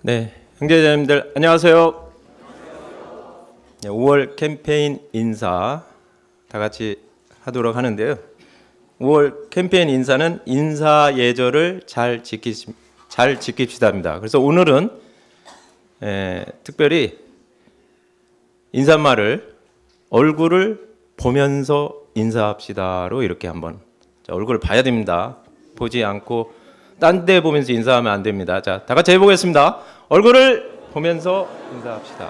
네, 형제자매님들 안녕하세요. 네, 5월 캠페인 인사 다 같이 하도록 하는데요. 5월 캠페인 인사는 인사 예절을 잘 지킵시다입니다. 그래서 오늘은 특별히 인사말을 얼굴을 보면서 인사합시다로 이렇게 한번 얼굴을 봐야 됩니다. 보지 않고 딴 데 보면서 인사하면 안 됩니다. 자, 다 같이 해보겠습니다. 얼굴을 보면서 인사합시다.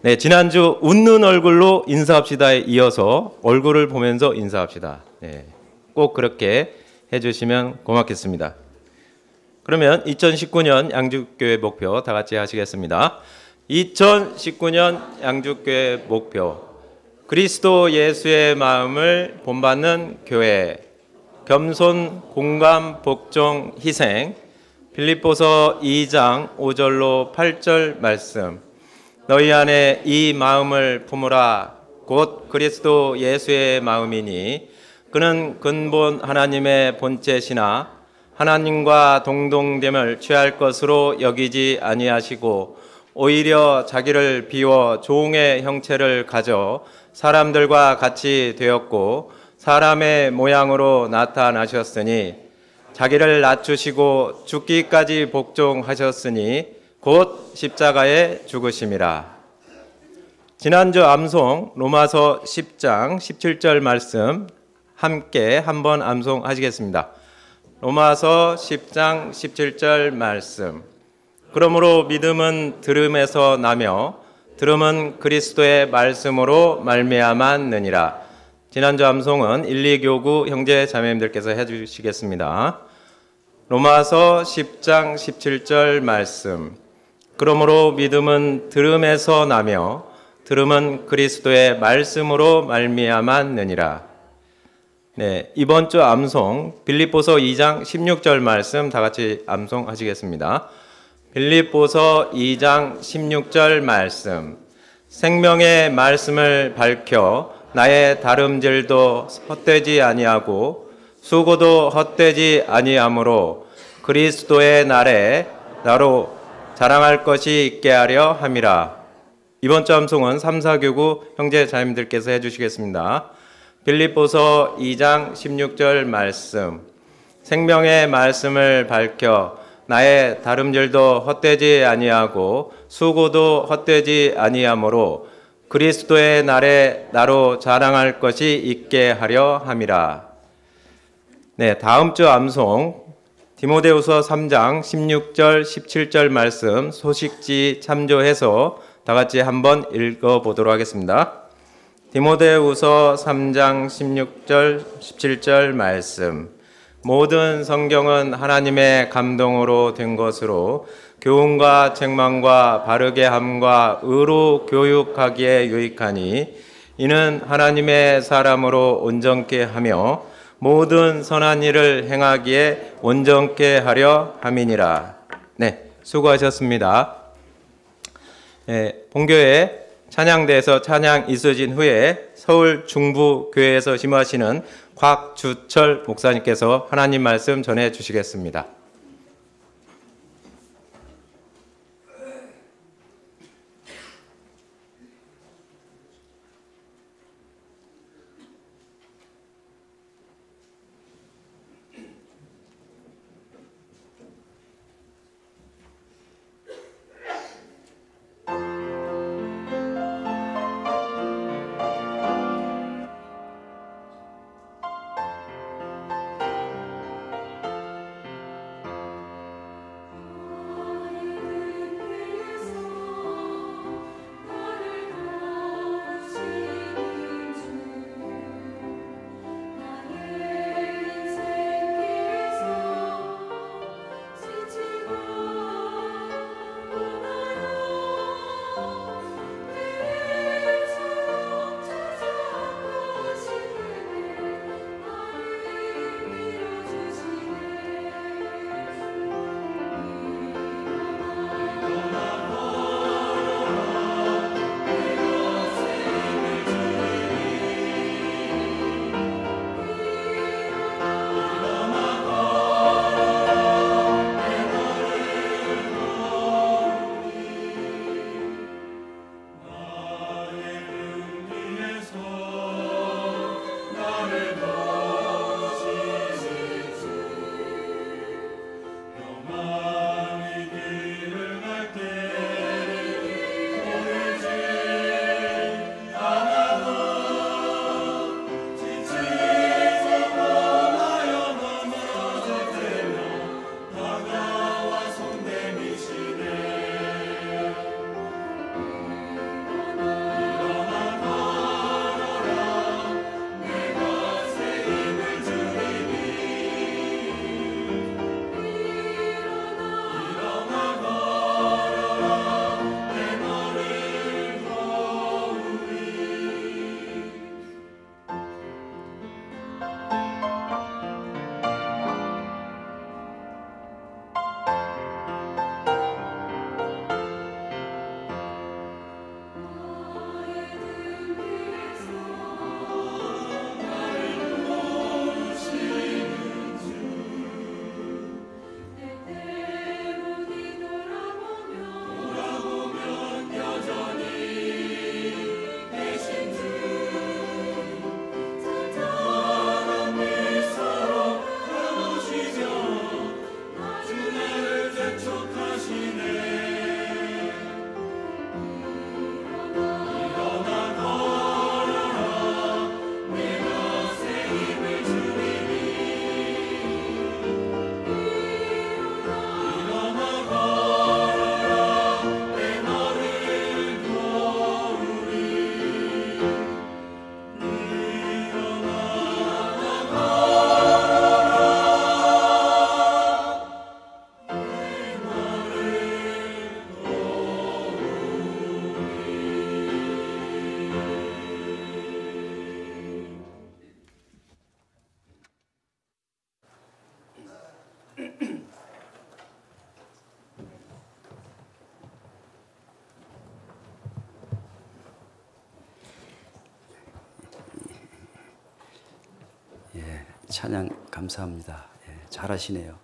네, 지난주 웃는 얼굴로 인사합시다에 이어서 얼굴을 보면서 인사합시다. 네, 꼭 그렇게 해주시면 고맙겠습니다. 그러면 2019년 양주교회 목표 다 같이 하시겠습니다. 2019년 양주교회 목표. 그리스도 예수의 마음을 본받는 교회, 겸손, 공감, 복종, 희생. 빌립보서 2장 5절로 8절 말씀. 너희 안에 이 마음을 품으라. 곧 그리스도 예수의 마음이니 그는 근본 하나님의 본체시나 하나님과 동등됨을 취할 것으로 여기지 아니하시고 오히려 자기를 비워 종의 형체를 가져 사람들과 같이 되었고 사람의 모양으로 나타나셨으니 자기를 낮추시고 죽기까지 복종하셨으니 곧 십자가에 죽으심이라. 지난주 암송 로마서 10장 17절 말씀 함께 한번 암송하시겠습니다. 로마서 10장 17절 말씀. 그러므로 믿음은 들음에서 나며 들음은 그리스도의 말씀으로 말미암았느니라. 지난주 암송은 1, 2교구 형제 자매님들께서 해주시겠습니다. 로마서 10장 17절 말씀. 그러므로 믿음은 들음에서 나며 들음은 그리스도의 말씀으로 말미암았느니라. 네, 이번 주 암송 빌립보서 2장 16절 말씀 다 같이 암송하시겠습니다. 빌립보서 2장 16절 말씀. 생명의 말씀을 밝혀 나의 다름질도 헛되지 아니하고 수고도 헛되지 아니하므로 그리스도의 날에 나로 자랑할 것이 있게 하려 함이라. 이번 주 암송은 3, 4교구 형제 자매님들께서 해주시겠습니다. 빌립보서 2장 16절 말씀. 생명의 말씀을 밝혀 나의 다름질도 헛되지 아니하고 수고도 헛되지 아니하므로 그리스도의 날에 나로 자랑할 것이 있게 하려 함이라. 네, 다음 주 암송 디모데후서 3장 16절 17절 말씀 소식지 참조해서 다 같이 한번 읽어보도록 하겠습니다. 디모데후서 3장 16절 17절 말씀. 모든 성경은 하나님의 감동으로 된 것으로 교훈과 책망과 바르게 함과 의로 교육하기에 유익하니 이는 하나님의 사람으로 온전케 하며 모든 선한 일을 행하기에 온전케 하려 함이니라. 네, 수고하셨습니다. 네, 본교회 찬양대에서 찬양 있으신 후에 서울 중부교회에서 심호하시는 곽주철 목사님께서 하나님 말씀 전해 주시겠습니다. 찬양 감사합니다. 예, 잘하시네요.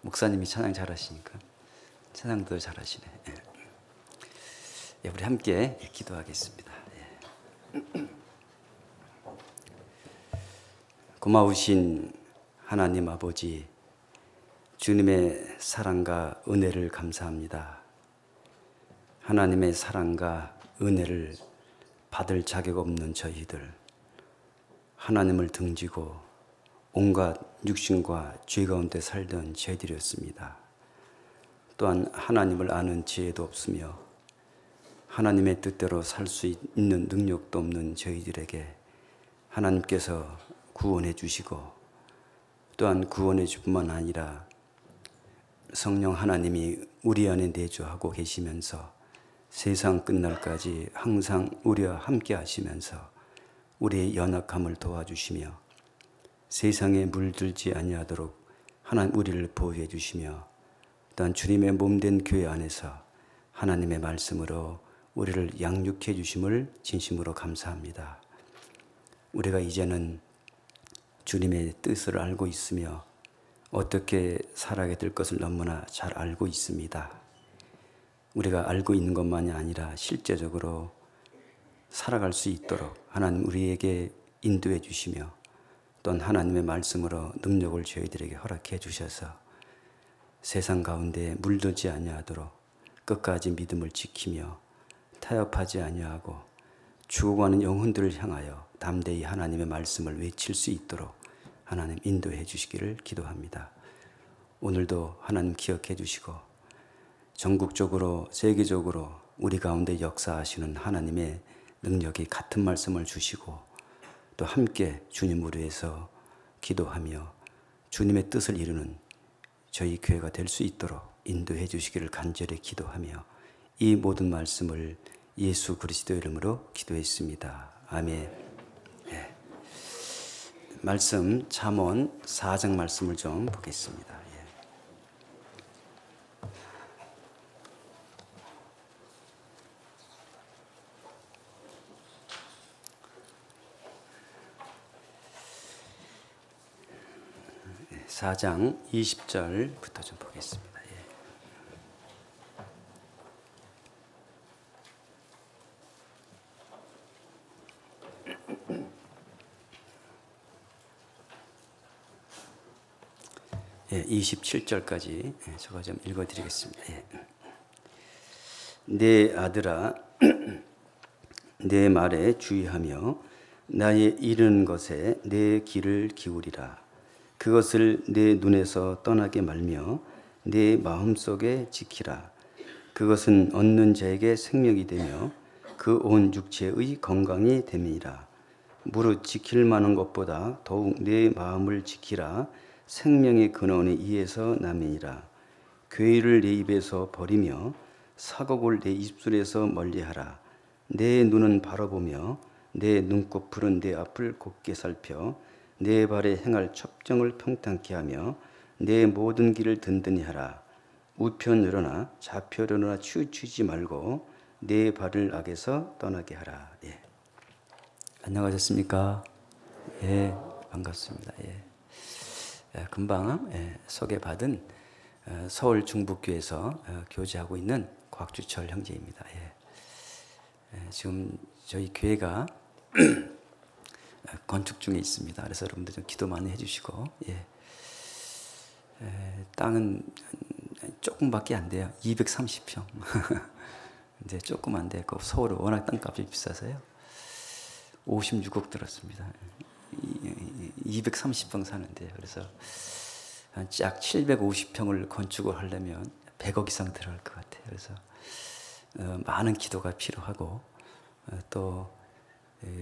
목사님이 찬양 잘하시니까 찬양도 잘하시네. 예. 예, 우리 함께 기도하겠습니다. 예. 고마우신 하나님 아버지, 주님의 사랑과 은혜를 감사합니다. 하나님의 사랑과 은혜를 받을 자격 없는 저희들, 하나님을 등지고 온갖 육신과 죄 가운데 살던 저희들이었습니다. 또한 하나님을 아는 지혜도 없으며 하나님의 뜻대로 살 수 있는 능력도 없는 저희들에게 하나님께서 구원해 주시고, 또한 구원해 줄 뿐만 아니라 성령 하나님이 우리 안에 내주하고 계시면서 세상 끝날까지 항상 우리와 함께 하시면서 우리의 연약함을 도와주시며 세상에 물들지 아니하도록 하나님 우리를 보호해 주시며, 또한 주님의 몸된 교회 안에서 하나님의 말씀으로 우리를 양육해 주심을 진심으로 감사합니다. 우리가 이제는 주님의 뜻을 알고 있으며 어떻게 살아가야 될 것을 너무나 잘 알고 있습니다. 우리가 알고 있는 것만이 아니라 실제적으로 살아갈 수 있도록 하나님 우리에게 인도해 주시며, 또한 하나님의 말씀으로 능력을 저희들에게 허락해 주셔서 세상 가운데 물들지 아니하도록 끝까지 믿음을 지키며 타협하지 아니하고 죽어가는 영혼들을 향하여 담대히 하나님의 말씀을 외칠 수 있도록 하나님 인도해 주시기를 기도합니다. 오늘도 하나님 기억해 주시고 전국적으로 세계적으로 우리 가운데 역사하시는 하나님의 능력이 같은 말씀을 주시고 또 함께 주님으로 해서 기도하며 주님의 뜻을 이루는 저희 교회가 될 수 있도록 인도해 주시기를 간절히 기도하며 이 모든 말씀을 예수 그리스도 이름으로 기도했습니다. 아멘. 네. 말씀 잠언 4장 말씀을 좀 보겠습니다. 4장 20절부터 좀 보겠습니다. 예, 27절까지 제가 좀 읽어드리겠습니다. 예. 내 아들아, 내 말에 주의하며 나의 이르는 것에 내 귀를 기울이라. 그것을 내 눈에서 떠나게 말며 내 마음속에 지키라. 그것은 얻는 자에게 생명이 되며 그 온 육체의 건강이 됨이라. 무릇 지킬 만한 것보다 더욱 내 마음을 지키라. 생명의 근원이 이에서 남이니라. 괴를 내 입에서 버리며 사곡을 내 입술에서 멀리하라. 내 눈은 바라보며 내 눈꺼풀은 내 앞을 곱게 살펴 내 발에 행할 첩정을 평탄케 하며 내 모든 길을 든든히 하라. 우편으로나 좌편으로나 치우치지 말고 내 발을 악에서 떠나게 하라. 예. 안녕하셨습니까? 예, 반갑습니다. 예. 금방 소개받은 서울 중북교에서 교제하고 있는 곽주철 형제입니다. 지금 저희 교회가 건축 중에 있습니다. 그래서 여러분들 좀 기도 많이 해주시고, 땅은 조금밖에 안 돼요. 230평. 이제 조금 안 돼요. 서울은 워낙 땅값이 비싸서요. 56억 들었습니다. 230평 사는데, 그래서 약 750평을 건축을 하려면 100억 이상 들어갈 것 같아요. 그래서 많은 기도가 필요하고, 또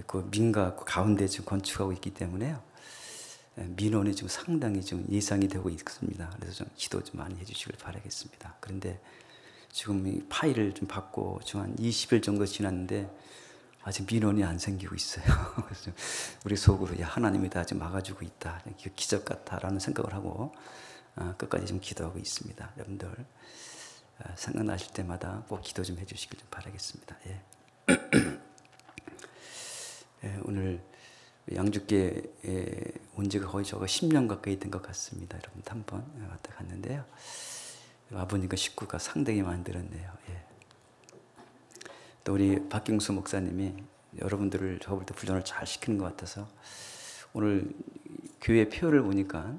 그 민가 가운데 지금 건축하고 있기 때문에요. 민원이 좀 상당히 좀 예상이 되고 있습니다. 그래서 좀 기도 좀 많이 해주시길 바라겠습니다. 그런데 지금 이 파일을 좀 받고 지금 한 20일 정도 지났는데 아직 민원이 안 생기고 있어요. 그래서 우리 속으로 야, 하나님이 다 좀 막아주고 있다. 기적 같다라는 생각을 하고 끝까지 좀 기도하고 있습니다. 여러분들 생각나실 때마다 꼭 기도 좀 해주시길 좀 바라겠습니다. 오늘 양주교에 온 지가 거의 저거 10년 가까이 된 것 같습니다. 여러분 한번 왔다 갔는데요. 와보니까 식구가 상당히 만들었네요. 또 우리 박경수 목사님이 여러분들을 저 볼 때 훈련을 잘 시키는 것 같아서 오늘 교회 표를 보니까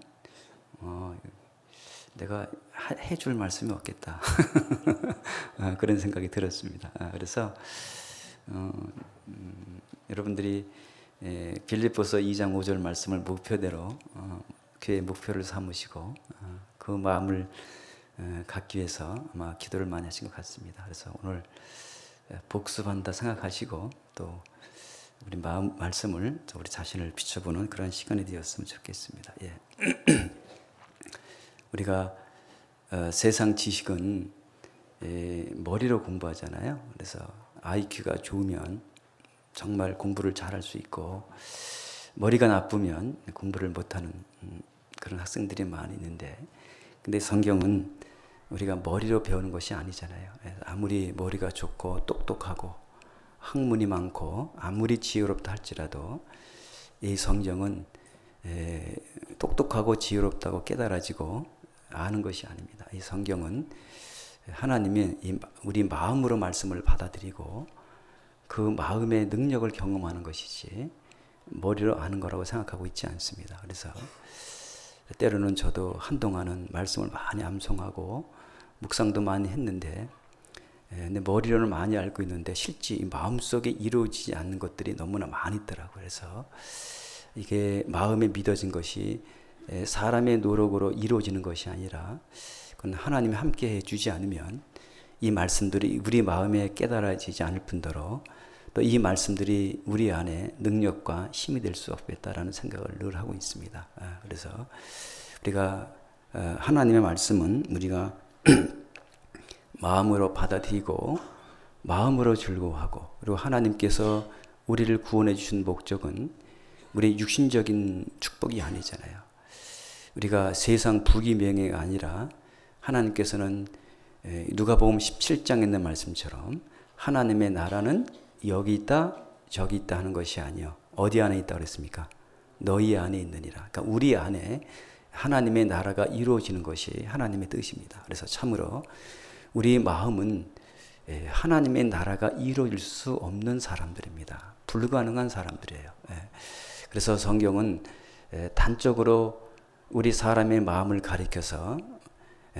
내가 해줄 말씀이 없겠다. 그런 생각이 들었습니다. 그래서 여러분들이 빌립보서 2장 5절 말씀을 목표대로 교회 목표를 삼으시고 그 마음을 갖기 위해서 아마 기도를 많이 하신 것 같습니다. 그래서 오늘 복습한다 생각하시고 또 우리 말씀을 우리 자신을 비춰보는 그런 시간이 되었으면 좋겠습니다. 우리가 세상 지식은 머리로 공부하잖아요. 그래서 IQ가 좋으면 정말 공부를 잘할 수 있고 머리가 나쁘면 공부를 못하는 그런 학생들이 많이 있는데, 근데 성경은 우리가 머리로 배우는 것이 아니잖아요. 아무리 머리가 좋고 똑똑하고 학문이 많고 아무리 지혜롭다 할지라도 이 성경은 똑똑하고 지혜롭다고 깨달아지고 아는 것이 아닙니다. 이 성경은 하나님이 우리 마음으로 말씀을 받아들이고 그 마음의 능력을 경험하는 것이지 머리로 아는 거라고 생각하고 있지 않습니다. 그래서 때로는 저도 한동안은 말씀을 많이 암송하고 묵상도 많이 했는데 근데 머리로는 많이 알고 있는데 실제 이 마음속에 이루어지지 않는 것들이 너무나 많이 있더라고요. 그래서 이게 마음에 믿어진 것이 사람의 노력으로 이루어지는 것이 아니라 그건 하나님이 함께 해주지 않으면 이 말씀들이 우리 마음에 깨달아지지 않을 뿐더러 또 이 말씀들이 우리 안에 능력과 힘이 될 수 없겠다라는 생각을 늘 하고 있습니다. 그래서 우리가 하나님의 말씀은 우리가 마음으로 받아들이고 마음으로 즐거워하고, 그리고 하나님께서 우리를 구원해 주신 목적은 우리 육신적인 축복이 아니잖아요. 우리가 세상 부귀 명예가 아니라 하나님께서는 누가복음 17장에 있는 말씀처럼 하나님의 나라는 여기 있다 저기 있다 하는 것이 아니요, 어디 안에 있다 그랬습니까? 너희 안에 있느니라. 그러니까 우리 안에 하나님의 나라가 이루어지는 것이 하나님의 뜻입니다. 그래서 참으로 우리 마음은 하나님의 나라가 이루어질 수 없는 사람들입니다. 불가능한 사람들이에요. 그래서 성경은 단적으로 우리 사람의 마음을 가리켜서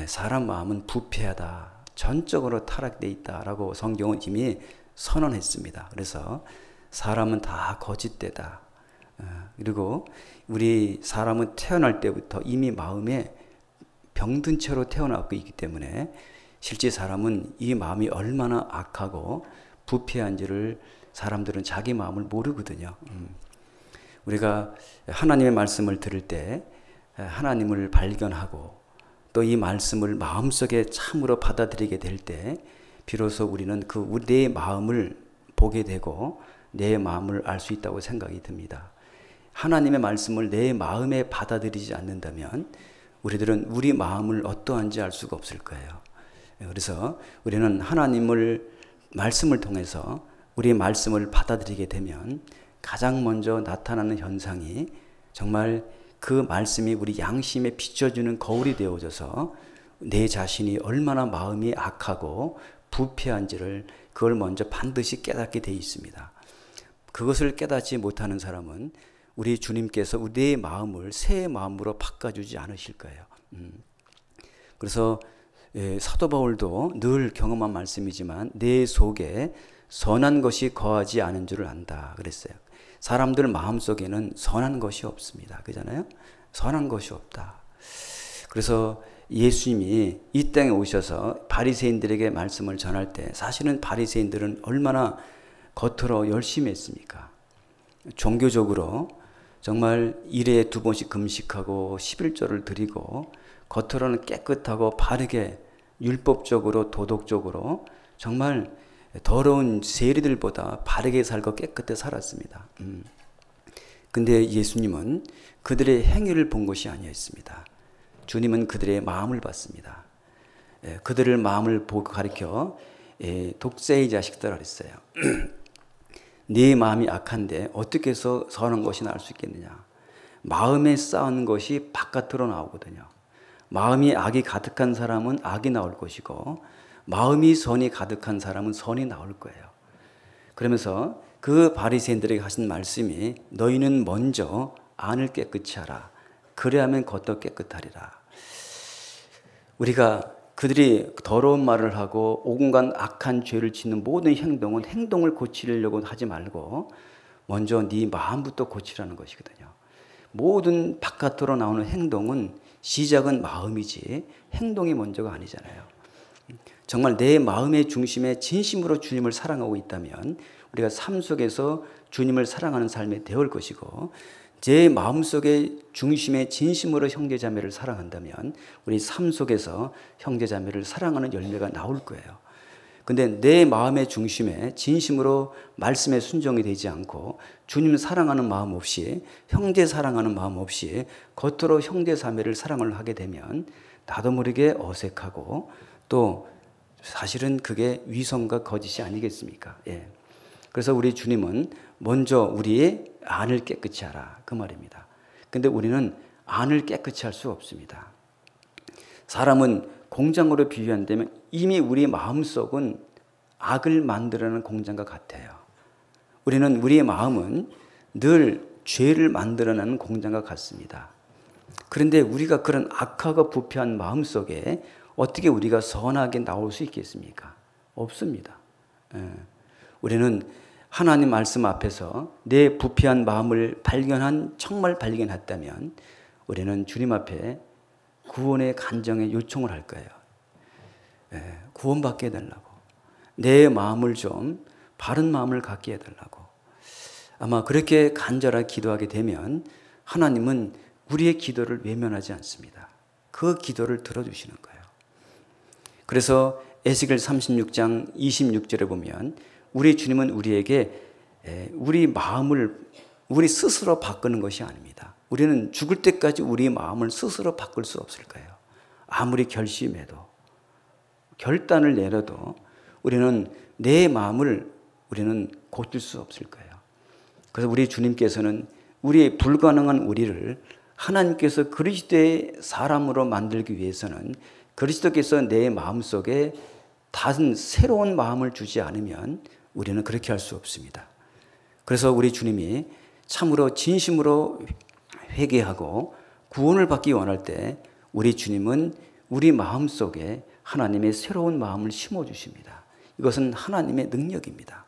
사람 마음은 부패하다, 전적으로 타락되어 있다라고 성경은 이미 선언했습니다. 그래서 사람은 다 거짓되다. 그리고 우리 사람은 태어날 때부터 이미 마음에 병든 채로 태어나고 있기 때문에 실제 사람은 이 마음이 얼마나 악하고 부패한지를 사람들은 자기 마음을 모르거든요. 우리가 하나님의 말씀을 들을 때 하나님을 발견하고 또 이 말씀을 마음속에 참으로 받아들이게 될 때 비로소 우리는 그 내 마음을 보게 되고 내 마음을 알 수 있다고 생각이 듭니다. 하나님의 말씀을 내 마음에 받아들이지 않는다면 우리들은 우리 마음을 어떠한지 알 수가 없을 거예요. 그래서 우리는 하나님을 말씀을 통해서 우리의 말씀을 받아들이게 되면 가장 먼저 나타나는 현상이 정말 그 말씀이 우리 양심에 비춰주는 거울이 되어져서 내 자신이 얼마나 마음이 악하고 부패한지를 그걸 먼저 반드시 깨닫게 돼 있습니다. 그것을 깨닫지 못하는 사람은 우리 주님께서 우리의 마음을 새 마음으로 바꿔주지 않으실 거예요. 그래서 사도 바울도 늘 경험한 말씀이지만 내 속에 선한 것이 거하지 않은 줄을 안다 그랬어요. 사람들 마음속에는 선한 것이 없습니다. 그잖아요. 선한 것이 없다. 그래서 예수님이 이 땅에 오셔서 바리새인들에게 말씀을 전할 때 사실은 바리새인들은 얼마나 겉으로 열심히 했습니까? 종교적으로 정말 일에 2번씩 금식하고 11조를 드리고 겉으로는 깨끗하고 바르게 율법적으로 도덕적으로 정말 더러운 세리들보다 바르게 살고 깨끗하게 살았습니다. 근데 예수님은 그들의 행위를 본 것이 아니었습니다. 주님은 그들의 마음을 봤습니다. 그들의 마음을 보고 가리켜 독세의 자식들이라 그랬어요. 네 마음이 악한데 어떻게 해서 선한 것이 나올 수 있겠느냐. 마음에 쌓은 것이 바깥으로 나오거든요. 마음이 악이 가득한 사람은 악이 나올 것이고 마음이 선이 가득한 사람은 선이 나올 거예요. 그러면서 그 바리새인들에게 하신 말씀이 너희는 먼저 안을 깨끗이 하라. 그래야만 겉도 깨끗하리라. 우리가 그들이 더러운 말을 하고 온갖 악한 죄를 짓는 모든 행동은 행동을 고치려고 하지 말고 먼저 네 마음부터 고치라는 것이거든요. 모든 바깥으로 나오는 행동은 시작은 마음이지 행동이 먼저가 아니잖아요. 정말 내 마음의 중심에 진심으로 주님을 사랑하고 있다면 우리가 삶 속에서 주님을 사랑하는 삶이 되어올 것이고 제 마음속의 중심에 진심으로 형제자매를 사랑한다면 우리 삶 속에서 형제자매를 사랑하는 열매가 나올 거예요. 근데 내 마음의 중심에 진심으로 말씀에 순종이 되지 않고 주님 사랑하는 마음 없이 형제 사랑하는 마음 없이 겉으로 형제자매를 사랑을 하게 되면 나도 모르게 어색하고 또 사실은 그게 위선과 거짓이 아니겠습니까? 예. 그래서 우리 주님은 먼저 우리의 안을 깨끗이 하라 그 말입니다. 근데 우리는 안을 깨끗이 할 수 없습니다. 사람은 공장으로 비유한다면 이미 우리 마음속은 악을 만들어내는 공장과 같아요. 우리는 우리의 마음은 늘 죄를 만들어내는 공장과 같습니다. 그런데 우리가 그런 악하고 부패한 마음 속에 어떻게 우리가 선하게 나올 수 있겠습니까? 없습니다. 우리는 하나님 말씀 앞에서 내 부패한 마음을 정말 발견했다면 우리는 주님 앞에 구원의 간정에 요청을 할 거예요. 구원받게 해달라고. 내 마음을 좀 바른 마음을 갖게 해달라고. 아마 그렇게 간절하게 기도하게 되면 하나님은 우리의 기도를 외면하지 않습니다. 그 기도를 들어주시는 거예요. 그래서 에스겔 36장 26절에 보면 우리 주님은 우리에게 우리 마음을 우리 스스로 바꾸는 것이 아닙니다. 우리는 죽을 때까지 우리 마음을 스스로 바꿀 수 없을 거예요. 아무리 결심해도 결단을 내려도 우리는 내 마음을 우리는 고칠 수 없을 거예요. 그래서 우리 주님께서는 우리의 불가능한 우리를 하나님께서 그리스도의 사람으로 만들기 위해서는 그리스도께서 내 마음속에 다른 새로운 마음을 주지 않으면 우리는 그렇게 할 수 없습니다. 그래서 우리 주님이 참으로 진심으로 회개하고 구원을 받기 원할 때 우리 주님은 우리 마음속에 하나님의 새로운 마음을 심어주십니다. 이것은 하나님의 능력입니다.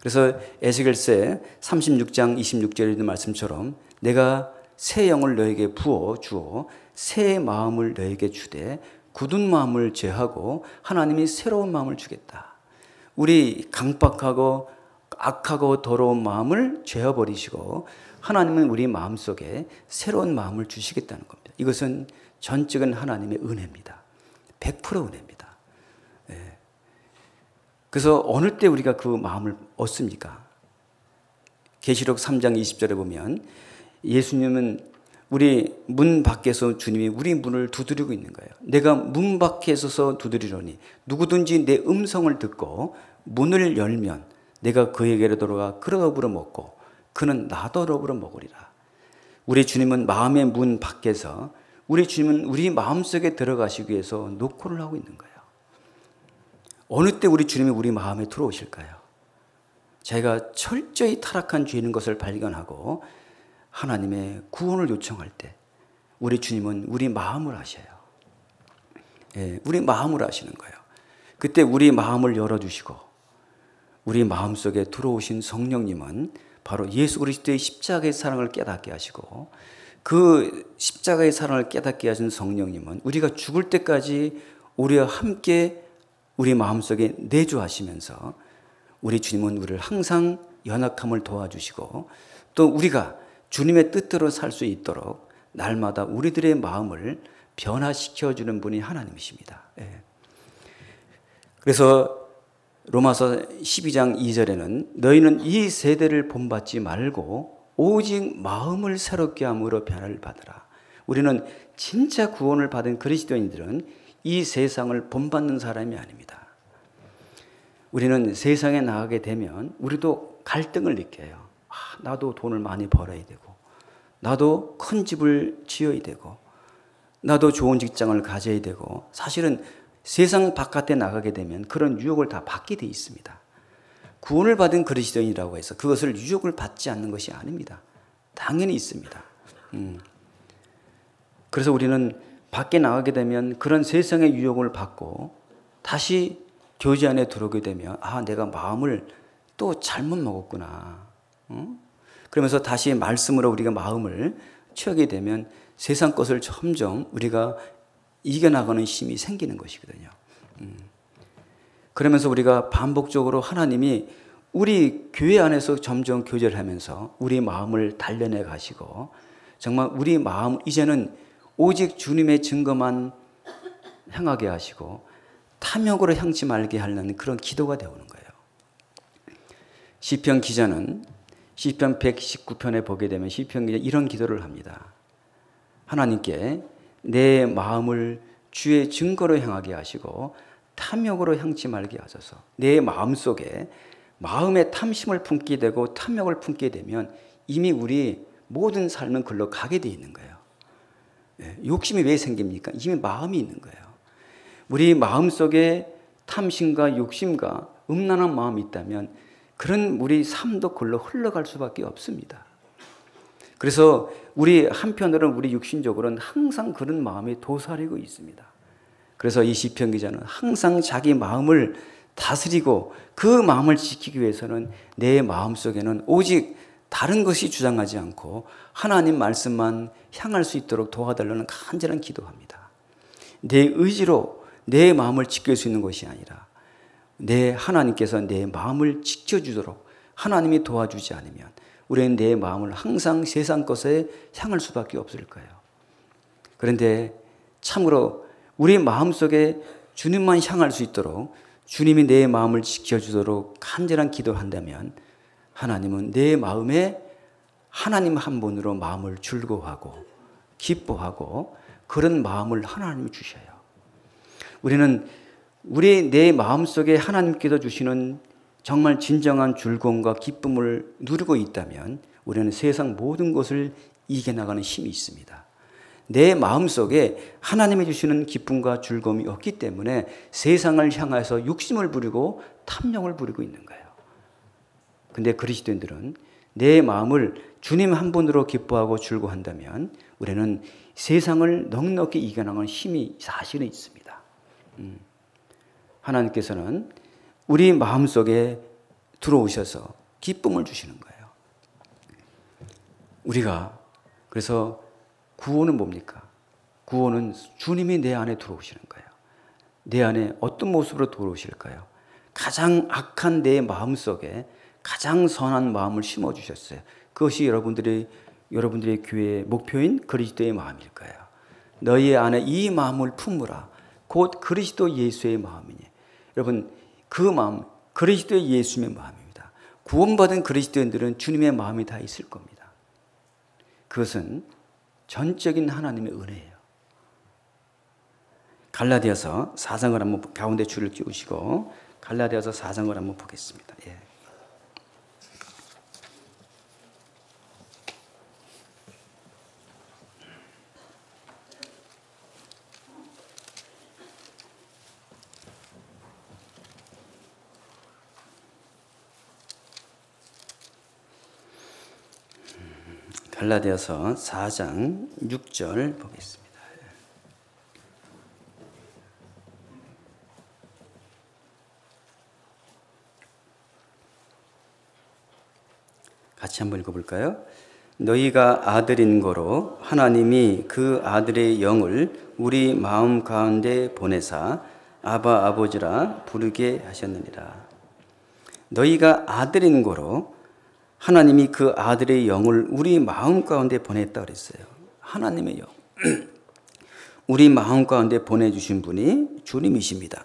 그래서 에스겔서 36장 26절에 있는 말씀처럼 내가 새 영을 너에게 부어 주어 새 마음을 너에게 주되 굳은 마음을 제하고 하나님이 새로운 마음을 주겠다. 우리 강박하고 악하고 더러운 마음을 죄어버리시고 하나님은 우리 마음속에 새로운 마음을 주시겠다는 겁니다. 이것은 전적인 하나님의 은혜입니다. 100% 은혜입니다. 그래서 어느 때 우리가 그 마음을 얻습니까? 계시록 3장 20절에 보면 예수님은 우리 문 밖에서 주님이 우리 문을 두드리고 있는 거예요. 내가 문 밖에 서서 두드리노니 누구든지 내 음성을 듣고 문을 열면 내가 그에게로 돌아가 그로 더불어 먹고 그는 나도 더불어 먹으리라. 우리 주님은 마음의 문 밖에서 우리 주님은 우리 마음속에 들어가시기 위해서 노크를 하고 있는 거예요. 어느 때 우리 주님이 우리 마음에 들어오실까요? 제가 철저히 타락한 죄인 것을 발견하고 하나님의 구원을 요청할 때 우리 주님은 우리 마음을 아셔요. 예, 우리 마음을 아시는 거예요. 그때 우리 마음을 열어주시고 우리 마음속에 들어오신 성령님은 바로 예수 그리스도의 십자가의 사랑을 깨닫게 하시고 그 십자가의 사랑을 깨닫게 하신 성령님은 우리가 죽을 때까지 우리와 함께 우리 마음속에 내주하시면서 우리 주님은 우리를 항상 연약함을 도와주시고 또 우리가 주님의 뜻대로 살 수 있도록 날마다 우리들의 마음을 변화시켜주는 분이 하나님이십니다. 예. 그래서 로마서 12장 2절에는 너희는 이 세대를 본받지 말고 오직 마음을 새롭게 함으로 변화를 받으라. 우리는 진짜 구원을 받은 그리스도인들은 이 세상을 본받는 사람이 아닙니다. 우리는 세상에 나가게 되면 우리도 갈등을 느껴요. 나도 돈을 많이 벌어야 되고 나도 큰 집을 지어야 되고 나도 좋은 직장을 가져야 되고 사실은 세상 바깥에 나가게 되면 그런 유혹을 다 받게 돼 있습니다. 구원을 받은 그리스도인이라고 해서 그것을 유혹을 받지 않는 것이 아닙니다. 당연히 있습니다. 그래서 우리는 밖에 나가게 되면 그런 세상의 유혹을 받고 다시 교제 안에 들어오게 되면 내가 마음을 또 잘못 먹었구나. 그러면서 다시 말씀으로 우리가 마음을 채우게 되면 세상 것을 점점 우리가 이겨나가는 힘이 생기는 것이거든요. 그러면서 우리가 반복적으로 하나님이 우리 교회 안에서 점점 교제를 하면서 우리 마음을 단련해 가시고 정말 우리 마음 이제는 오직 주님의 증거만 향하게 하시고 탐욕으로 향치 말게 하려는 그런 기도가 되어오는 거예요. 시편 기자는 시편 119편에 보게 되면 시편 기자 이런 기도를 합니다. 하나님께 내 마음을 주의 증거로 향하게 하시고 탐욕으로 향치 말게 하소서. 내 마음속에 마음의 탐심을 품게 되고 탐욕을 품게 되면 이미 우리 모든 삶은 글로 가게 돼 있는 거예요. 욕심이 왜 생깁니까? 이미 마음이 있는 거예요. 우리 마음속에 탐심과 욕심과 음란한 마음이 있다면 그런 우리 삶도 글로 흘러갈 수밖에 없습니다. 그래서 우리 한편으로는 우리 육신적으로는 항상 그런 마음이 도사리고 있습니다. 그래서 이 시편 기자는 항상 자기 마음을 다스리고 그 마음을 지키기 위해서는 내 마음속에는 오직 다른 것이 주장하지 않고 하나님 말씀만 향할 수 있도록 도와달라는 간절한 기도합니다. 내 의지로 내 마음을 지킬 수 있는 것이 아니라 내 하나님께서 내 마음을 지켜주도록 하나님이 도와주지 않으면 우리는 내 마음을 항상 세상 것에 향할 수밖에 없을 거예요. 그런데 참으로 우리 마음속에 주님만 향할 수 있도록 주님이 내 마음을 지켜주도록 간절한 기도를 한다면 하나님은 내 마음에 하나님 한 분으로 마음을 즐거워하고 기뻐하고 그런 마음을 하나님이 주셔요. 우리는 내 마음속에 하나님께서 주시는 정말 진정한 즐거움과 기쁨을 누리고 있다면 우리는 세상 모든 것을 이겨나가는 힘이 있습니다. 내 마음속에 하나님이 주시는 기쁨과 즐거움이 없기 때문에 세상을 향해서 욕심을 부리고 탐욕을 부리고 있는 거예요. 근데 그리스도인들은 내 마음을 주님 한 분으로 기뻐하고 즐거워한다면 우리는 세상을 넉넉히 이겨나가는 힘이 사실은 있습니다. 하나님께서는 우리 마음속에 들어오셔서 기쁨을 주시는 거예요. 우리가 그래서 구원은 뭡니까? 구원은 주님이 내 안에 들어오시는 거예요. 내 안에 어떤 모습으로 들어오실까요? 가장 악한 내 마음속에 가장 선한 마음을 심어주셨어요. 그것이 여러분들의 교회의 목표인 그리스도의 마음일 거예요. 너희 안에 이 마음을 품으라. 곧 그리스도 예수의 마음이니. 여러분 그 마음 그리스도의 예수의 마음입니다. 구원받은 그리스도인들은 주님의 마음이 다 있을 겁니다. 그것은 전적인 하나님의 은혜예요. 갈라디아서 4장을 한번 가운데 줄을 끼우시고 갈라디아서 4장을 한번 보겠습니다. 예. 갈라디아서 4장 6절 보겠습니다. 같이 한번 읽어볼까요? 너희가 아들인 거로 하나님이 그 아들의 영을 우리 마음 가운데 보내사 아바 아버지라 부르게 하셨느니라. 너희가 아들인 거로 하나님이 그 아들의 영을 우리 마음 가운데 보냈다 그랬어요. 하나님의 영. 우리 마음 가운데 보내주신 분이 주님이십니다.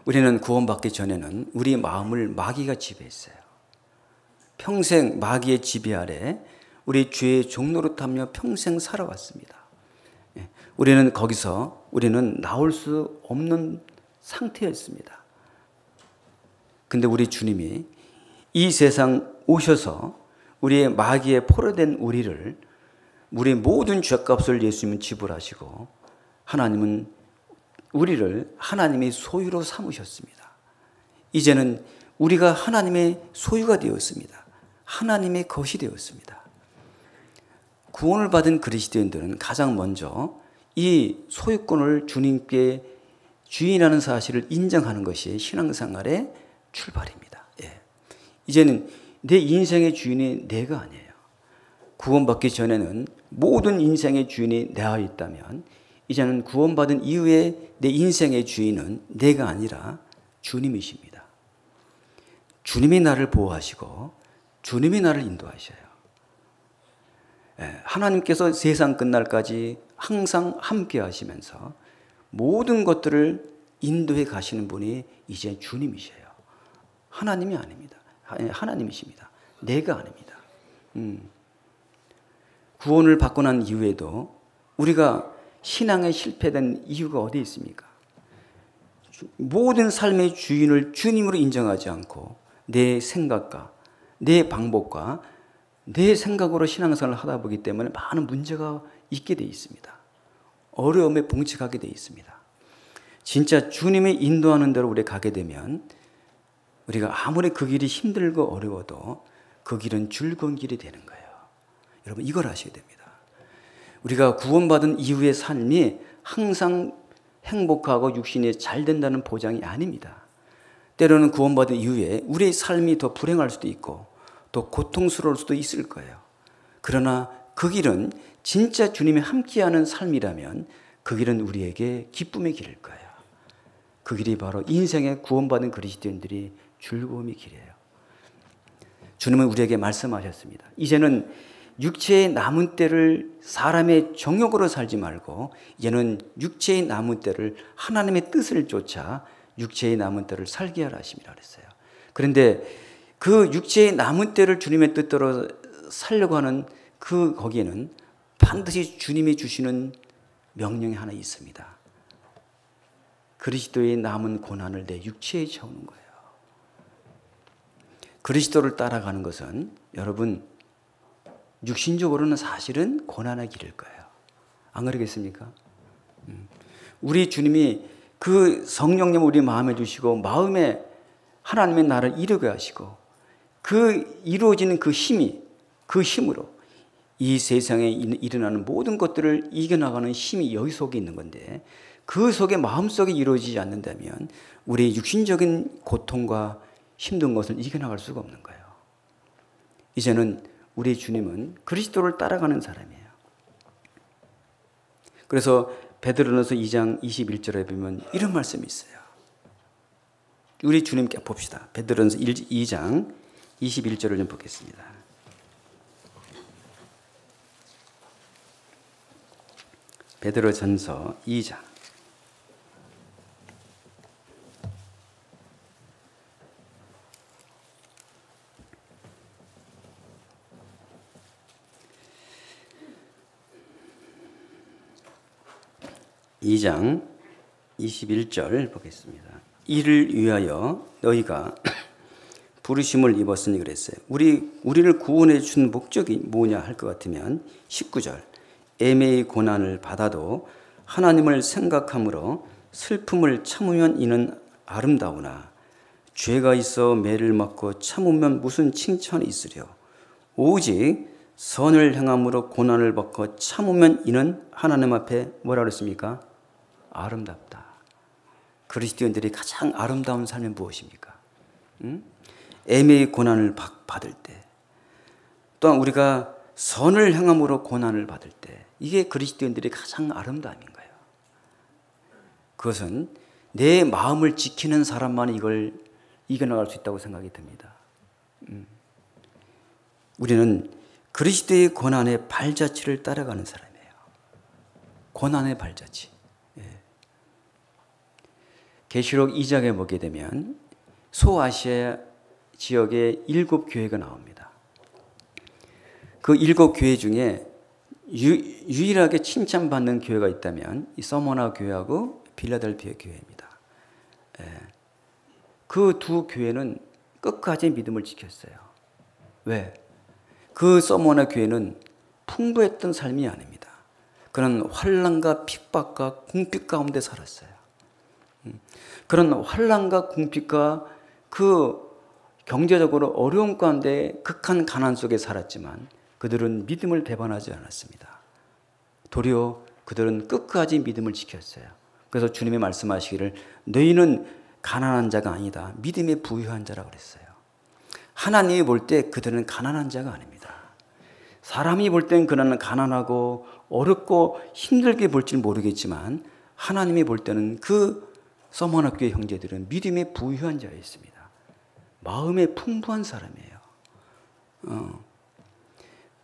우리는 구원받기 전에는 우리 마음을 마귀가 지배했어요. 평생 마귀의 지배 아래 우리 죄의 종노릇하며 평생 살아왔습니다. 우리는 거기서 나올 수 없는 상태였습니다. 근데 우리 주님이 이 세상 오셔서 우리의 마귀에 포로된 우리의 모든 죄값을 예수님은 지불하시고 하나님은 우리를 하나님의 소유로 삼으셨습니다. 이제는 우리가 하나님의 소유가 되었습니다. 하나님의 것이 되었습니다. 구원을 받은 그리스도인들은 가장 먼저 이 소유권을 주님께 주인하는 사실을 인정하는 것이 신앙생활의 출발입니다. 이제는 내 인생의 주인이 내가 아니에요. 구원받기 전에는 모든 인생의 주인이 내가 있다면 이제는 구원받은 이후에 내 인생의 주인은 내가 아니라 주님이십니다. 주님이 나를 보호하시고 주님이 나를 인도하셔요. 하나님께서 세상 끝날까지 항상 함께 하시면서 모든 것들을 인도해 가시는 분이 이제 주님이셔요. 하나님이 아닙니다. 하나님이십니다. 내가 아닙니다. 구원을 받고 난 이후에도 우리가 신앙에 실패된 이유가 어디에 있습니까? 모든 삶의 주인을 주님으로 인정하지 않고 내 생각과 내 방법과 내 생각으로 신앙생활을 하다 보기 때문에 많은 문제가 있게 되어 있습니다. 어려움에 봉착하게 되어 있습니다. 진짜 주님이 인도하는 대로 우리가 가게 되면 우리가 아무리 그 길이 힘들고 어려워도 그 길은 즐거운 길이 되는 거예요. 여러분 이걸 아셔야 됩니다. 우리가 구원받은 이후의 삶이 항상 행복하고 육신이 잘 된다는 보장이 아닙니다. 때로는 구원받은 이후에 우리의 삶이 더 불행할 수도 있고 더 고통스러울 수도 있을 거예요. 그러나 그 길은 진짜 주님이 함께하는 삶이라면 그 길은 우리에게 기쁨의 길일 거예요. 그 길이 바로 인생의 구원받은 그리스도인들이 즐거움의 길이에요. 주님은 우리에게 말씀하셨습니다. 이제는 육체의 남은 때를 사람의 정욕으로 살지 말고 이제는 육체의 남은 때를 하나님의 뜻을 쫓아 육체의 남은 때를 살게 하라 하심이라 그랬어요. 그런데 그 육체의 남은 때를 주님의 뜻대로 살려고 하는 거기에는 반드시 주님이 주시는 명령이 하나 있습니다. 그리스도의 남은 고난을 내 육체에 채우는 거예요. 그리스도를 따라가는 것은 여러분 육신적으로는 사실은 고난의 길일 거예요. 안 그러겠습니까? 우리 주님이 그 성령님 우리 마음에 주시고 마음에 하나님의 나를 이루게 하시고 그 이루어지는 그 힘으로 이 세상에 일어나는 모든 것들을 이겨나가는 힘이 여기 속에 있는 건데 그 속에 마음속에 이루어지지 않는다면 우리 육신적인 고통과 힘든 것을 이겨나갈 수가 없는 거예요. 이제는 우리 주님은 그리스도를 따라가는 사람이에요. 그래서 베드로전서 2장 21절에 보면 이런 말씀이 있어요. 우리 주님께 봅시다. 베드로전서 2장 21절을 좀 보겠습니다. 베드로전서 2장 2장 21절 보겠습니다. 이를 위하여 너희가 부르심을 입었으니 그랬어요. 우리를 구원해 준 목적이 뭐냐 할 것 같으면 19절 애매히 고난을 받아도 하나님을 생각함으로 슬픔을 참으면 이는 아름다우나 죄가 있어 매를 맞고 참으면 무슨 칭찬이 있으랴. 오직 선을 행함으로 고난을 받고 참으면 이는 하나님 앞에 뭐라 그랬습니까? 아름답다. 그리스도인들이 가장 아름다운 삶은 무엇입니까? 애매히 고난을 받을 때, 또한 우리가 선을 행함으로 고난을 받을 때, 이게 그리스도인들이 가장 아름다움인 거예요. 그것은 내 마음을 지키는 사람만 이걸 이겨나갈 수 있다고 생각이 듭니다. 우리는 그리스도의 고난의 발자취를 따라가는 사람이에요. 고난의 발자취. 계시록 2장에 보게 되면 소아시아 지역에 7교회가 나옵니다. 그 7교회 중에 유일하게 칭찬받는 교회가 있다면 이 서머나 교회하고 빌라델피아 교회입니다. 그 두 교회는 끝까지 믿음을 지켰어요. 왜? 그 서머나 교회는 풍부했던 삶이 아닙니다. 그런 환난과 핍박과 궁핍 가운데 살았어요. 그런 환난과 궁핍과 그 경제적으로 어려움 가운데 극한 가난 속에 살았지만 그들은 믿음을 배반하지 않았습니다. 도리어 그들은 끝까지 믿음을 지켰어요. 그래서 주님이 말씀하시기를 너희는 가난한 자가 아니다. 믿음에 부유한 자라고 그랬어요. 하나님이 볼 때 그들은 가난한 자가 아닙니다. 사람이 볼 땐 그들은 가난하고 어렵고 힘들게 볼 줄 모르겠지만 하나님이 볼 때는 그 서머나교회 형제들은 믿음에 부유한 자였습니다. 마음에 풍부한 사람이에요.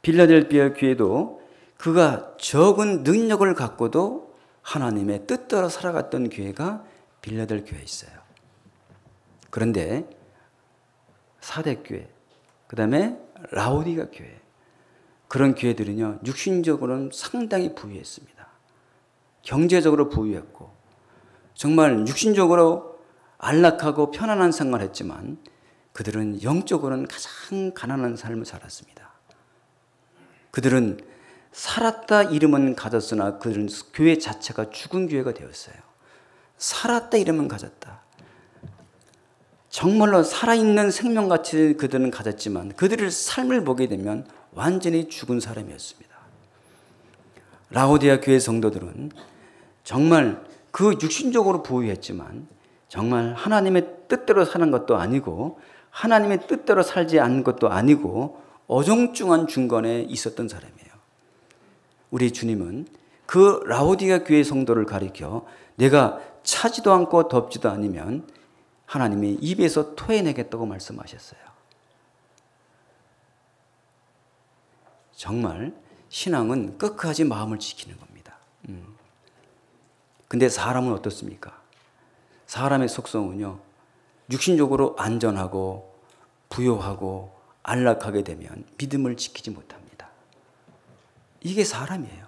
빌라델피아 교회도 그가 적은 능력을 갖고도 하나님의 뜻대로 살아갔던 교회가 빌라델 교회에 있어요. 그런데 사대교회, 그 다음에 라오디가 교회, 그런 교회들은요 육신적으로는 상당히 부유했습니다. 경제적으로 부유했고 정말 육신적으로 안락하고 편안한 생활을 했지만 그들은 영적으로는 가장 가난한 삶을 살았습니다. 그들은 살았다 이름은 가졌으나 그들은 교회 자체가 죽은 교회가 되었어요. 살았다 이름은 가졌다. 정말로 살아있는 생명같이 그들은 가졌지만 그들의 삶을 보게 되면 완전히 죽은 사람이었습니다. 라오디아 교회 성도들은 정말 그 육신적으로 부유했지만 정말 하나님의 뜻대로 사는 것도 아니고 하나님의 뜻대로 살지 않는 것도 아니고 어정쩡한 중간에 있었던 사람이에요. 우리 주님은 그 라오디아 교회 성도를 가리켜 내가 차지도 않고 덥지도 않으면 하나님이 입에서 토해내겠다고 말씀하셨어요. 정말 신앙은 끝까지 마음을 지키는 겁니다. 근데 사람은 어떻습니까? 사람의 속성은요, 육신적으로 안전하고 부요하고 안락하게 되면 믿음을 지키지 못합니다. 이게 사람이에요.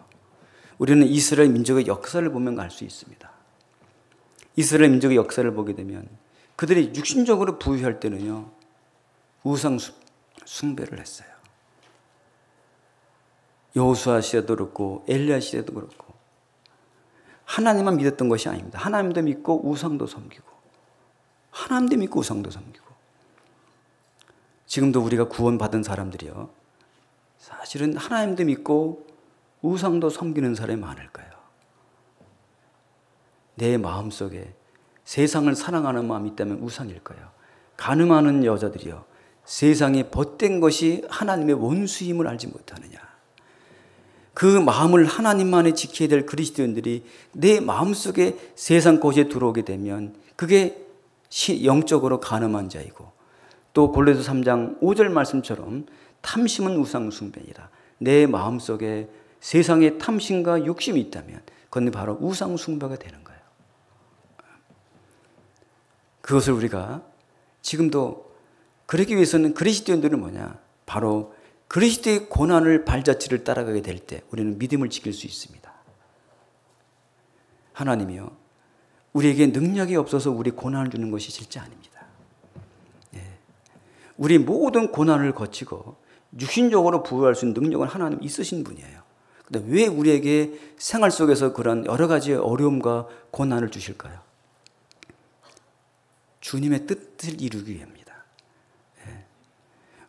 우리는 이스라엘 민족의 역사를 보면 알 수 있습니다. 이스라엘 민족의 역사를 보게 되면 그들이 육신적으로 부유할 때는요, 우상 숭배를 했어요. 여호수아 시대도 그렇고 엘리야 시대도 그렇고 하나님만 믿었던 것이 아닙니다. 하나님도 믿고 우상도 섬기고 하나님도 믿고 우상도 섬기고 지금도 우리가 구원받은 사람들이요 사실은 하나님도 믿고 우상도 섬기는 사람이 많을까요? 내 마음속에 세상을 사랑하는 마음이 있다면 우상일까요? 간음하는 여자들이요 세상에 벗된 것이 하나님의 원수임을 알지 못하느냐. 그 마음을 하나님만이 지켜야 될 그리스도인들이 내 마음속에 세상 것에 들어오게 되면 그게 영적으로 간음한 자이고 또 골로새 3장 5절 말씀처럼 탐심은 우상 숭배이라. 내 마음속에 세상의 탐심과 욕심이 있다면 그건 바로 우상 숭배가 되는 거예요. 그것을 우리가 지금도 그러기 위해서는 그리스도인들은 뭐냐? 바로 그리스도의 고난을 발자취를 따라가게 될 때 우리는 믿음을 지킬 수 있습니다. 하나님이요, 우리에게 능력이 없어서 우리 고난을 주는 것이 실제 아닙니다. 우리 모든 고난을 거치고 육신적으로 부여할 수 있는 능력은 하나님 있으신 분이에요. 근데 왜 우리에게 생활 속에서 그런 여러 가지 어려움과 고난을 주실까요? 주님의 뜻을 이루기 위함입니다.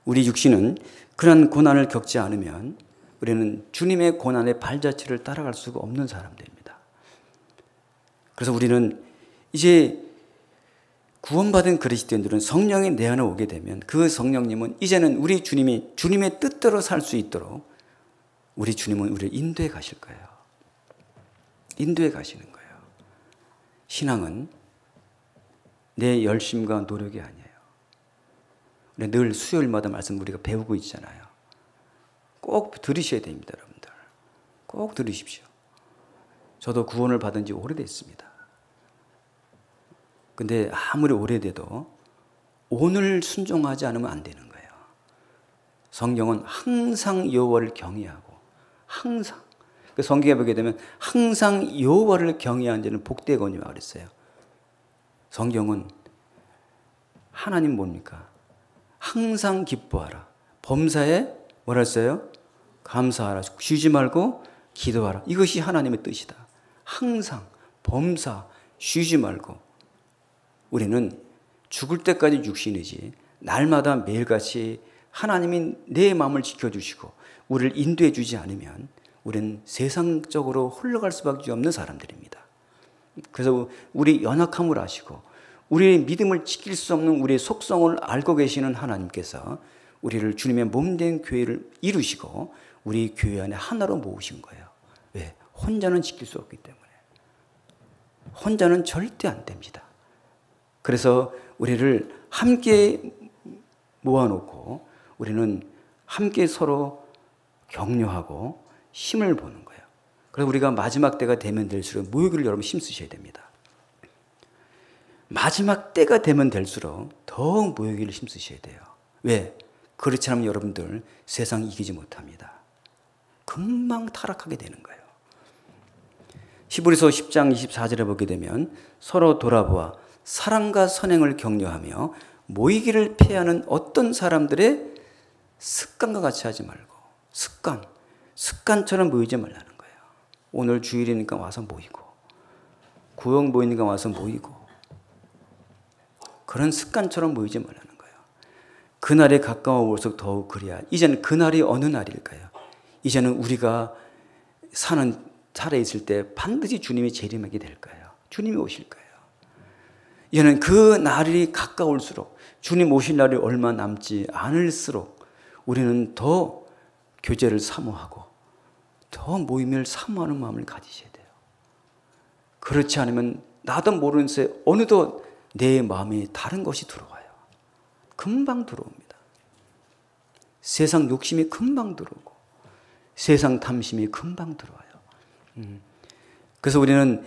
우리 육신은 그런 고난을 겪지 않으면 우리는 주님의 고난의 발자취를 따라갈 수가 없는 사람들입니다. 그래서 우리는 이제 구원받은 그리스도인들은 성령이 내 안에 오게 되면 그 성령님은 이제는 우리 주님이 주님의 뜻대로 살 수 있도록 우리 주님은 우리를 인도해 가실 거예요. 인도해 가시는 거예요. 신앙은 내 열심과 노력이 아니에요. 우리 늘 수요일마다 말씀 우리가 배우고 있잖아요. 꼭 들으셔야 됩니다, 여러분들. 꼭 들으십시오. 저도 구원을 받은 지 오래됐습니다. 근데 아무리 오래돼도 오늘 순종하지 않으면 안 되는 거예요. 성경은 항상 여호와를 경외하고, 항상. 그 성경에 보게 되면 항상 여호와를 경외하는 자는 복되거니와 그랬어요. 성경은 하나님 뭡니까? 항상 기뻐하라. 범사에 뭐라 했어요? 감사하라. 쉬지 말고 기도하라. 이것이 하나님의 뜻이다. 항상 범사 쉬지 말고. 우리는 죽을 때까지 육신이지 날마다 매일같이 하나님이 내 마음을 지켜주시고 우리를 인도해 주지 않으면 우리는 세상적으로 흘러갈 수밖에 없는 사람들입니다. 그래서 우리 연약함을 아시고 우리의 믿음을 지킬 수 없는 우리의 속성을 알고 계시는 하나님께서 우리를 주님의 몸된 교회를 이루시고 우리 교회 안에 하나로 모으신 거예요. 왜? 혼자는 지킬 수 없기 때문에. 혼자는 절대 안 됩니다. 그래서 우리를 함께 모아놓고 우리는 함께 서로 격려하고 힘을 보는 거예요. 그래서 우리가 마지막 때가 되면 될수록 모욕을 여러분 힘쓰셔야 됩니다. 마지막 때가 되면 될수록 더욱 모욕을 힘쓰셔야 돼요. 왜? 그렇지 않으면 여러분들 세상 이기지 못합니다. 금방 타락하게 되는 거예요. 히브리서 10장 24절에 보게 되면 서로 돌아보아 사랑과 선행을 격려하며 모이기를 피하는 어떤 사람들의 습관과 같이 하지 말고, 습관처럼 모이지 말라는 거예요. 오늘 주일이니까 와서 모이고, 구역 모이니까 와서 모이고, 그런 습관처럼 모이지 말라는 거예요. 그날에 가까워 올수록 더욱 그래야. 이제는 그날이 어느 날일까요? 이제는 우리가 살아있을 때 반드시 주님이 재림하게 될 거예요. 주님이 오실 거예요. 이제는 그 날이 가까울수록, 주님 오실 날이 얼마 남지 않을수록 우리는 더 교제를 사모하고 더 모임을 사모하는 마음을 가지셔야 돼요. 그렇지 않으면 나도 모르는 새에 어느덧 내 마음에 다른 것이 들어와요. 금방 들어옵니다. 세상 욕심이 금방 들어오고 세상 탐심이 금방 들어와요. 그래서 우리는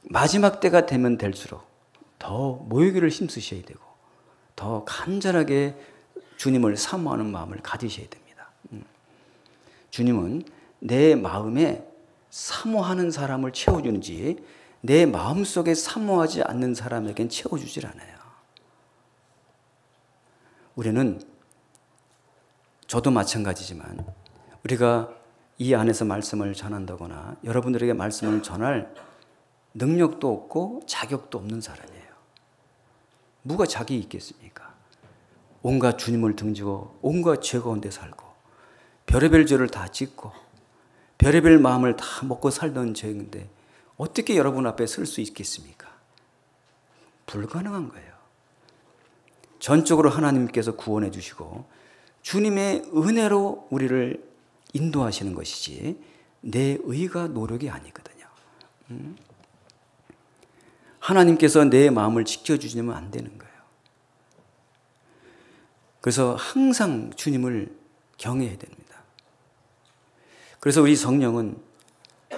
마지막 때가 되면 될수록 더 모이기를 힘쓰셔야 되고 더 간절하게 주님을 사모하는 마음을 가지셔야 됩니다. 주님은 내 마음에 사모하는 사람을 채워주는지 내 마음속에 사모하지 않는 사람에겐 채워주질 않아요. 우리는, 저도 마찬가지지만 우리가 이 안에서 말씀을 전한다거나 여러분들에게 말씀을 전할 능력도 없고 자격도 없는 사람이에요. 누가 자격이 있겠습니까? 온갖 주님을 등지고 온갖 죄 가운데 살고 별의별 죄를 다 짓고 별의별 마음을 다 먹고 살던 죄인데 어떻게 여러분 앞에 설 수 있겠습니까? 불가능한 거예요. 전적으로 하나님께서 구원해 주시고 주님의 은혜로 우리를 인도하시는 것이지 내 의가 노력이 아니거든요. 하나님께서 내 마음을 지켜주시면 안 되는 거예요. 그래서 항상 주님을 경외해야 됩니다. 그래서 우리 성령은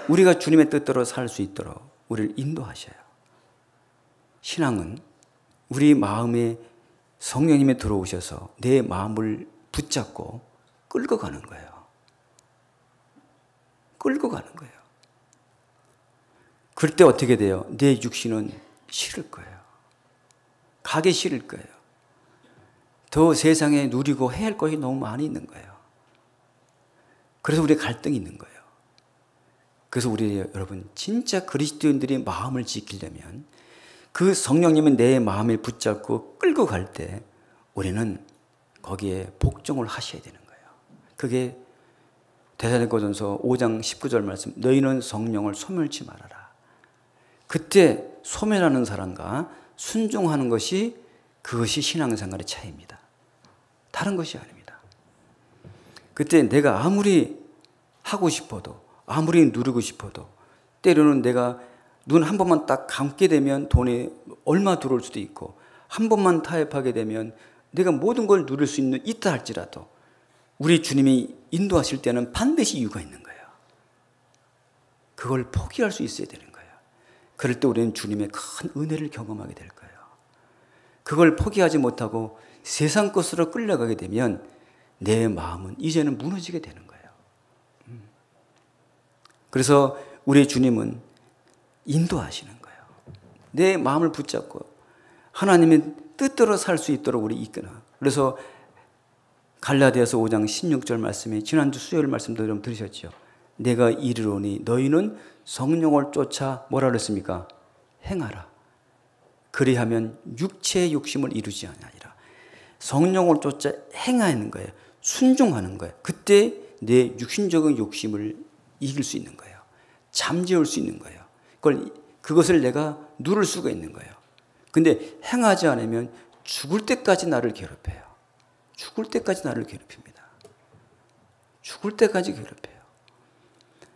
우리가 주님의 뜻대로 살 수 있도록 우리를 인도하셔요. 신앙은 우리 마음에 성령님이 들어오셔서 내 마음을 붙잡고 끌고 가는 거예요. 끌고 가는 거예요. 그럴 때 어떻게 돼요? 내 육신은 싫을 거예요. 가기 싫을 거예요. 더 세상에 누리고 해야 할 것이 너무 많이 있는 거예요. 그래서 우리 갈등이 있는 거예요. 그래서 우리 여러분 진짜 그리스도인들이 마음을 지키려면 그 성령님은 내 마음을 붙잡고 끌고 갈 때 우리는 거기에 복종을 하셔야 되는 거예요. 그게 데살로니가전서 5장 19절 말씀, 너희는 성령을 소멸치 말아라. 그때 소멸하는 사람과 순종하는 것이 그것이 신앙생활의 차이입니다. 다른 것이 아닙니다. 그때 내가 아무리 하고 싶어도 아무리 누리고 싶어도 때로는 내가 눈 한 번만 딱 감게 되면 돈이 얼마 들어올 수도 있고 한 번만 타협하게 되면 내가 모든 걸 누릴 수 있다 할지라도 우리 주님이 인도하실 때는 반드시 이유가 있는 거예요. 그걸 포기할 수 있어야 되는 거예요. 그럴 때 우리는 주님의 큰 은혜를 경험하게 될 거예요. 그걸 포기하지 못하고 세상 것으로 끌려가게 되면 내 마음은 이제는 무너지게 되는 거예요. 그래서 우리 주님은 인도하시는 거예요. 내 마음을 붙잡고 하나님의 뜻대로 살 수 있도록 우리 이끄나. 그래서 갈라디아서 5장 16절 말씀에 지난주 수요일 말씀도 좀 들으셨죠. 내가 이르노니 너희는 성령을 쫓아 뭐라 그랬습니까? 행하라. 그리하면 육체의 욕심을 이루지 아니하리라. 성령을 쫓아 행하는 거예요. 순종하는 거예요. 그때 내 육신적인 욕심을 이길 수 있는 거예요. 잠재울 수 있는 거예요. 그것을 내가 누를 수가 있는 거예요. 근데 행하지 않으면 죽을 때까지 나를 괴롭혀요. 죽을 때까지 나를 괴롭힙니다. 죽을 때까지 괴롭혀요.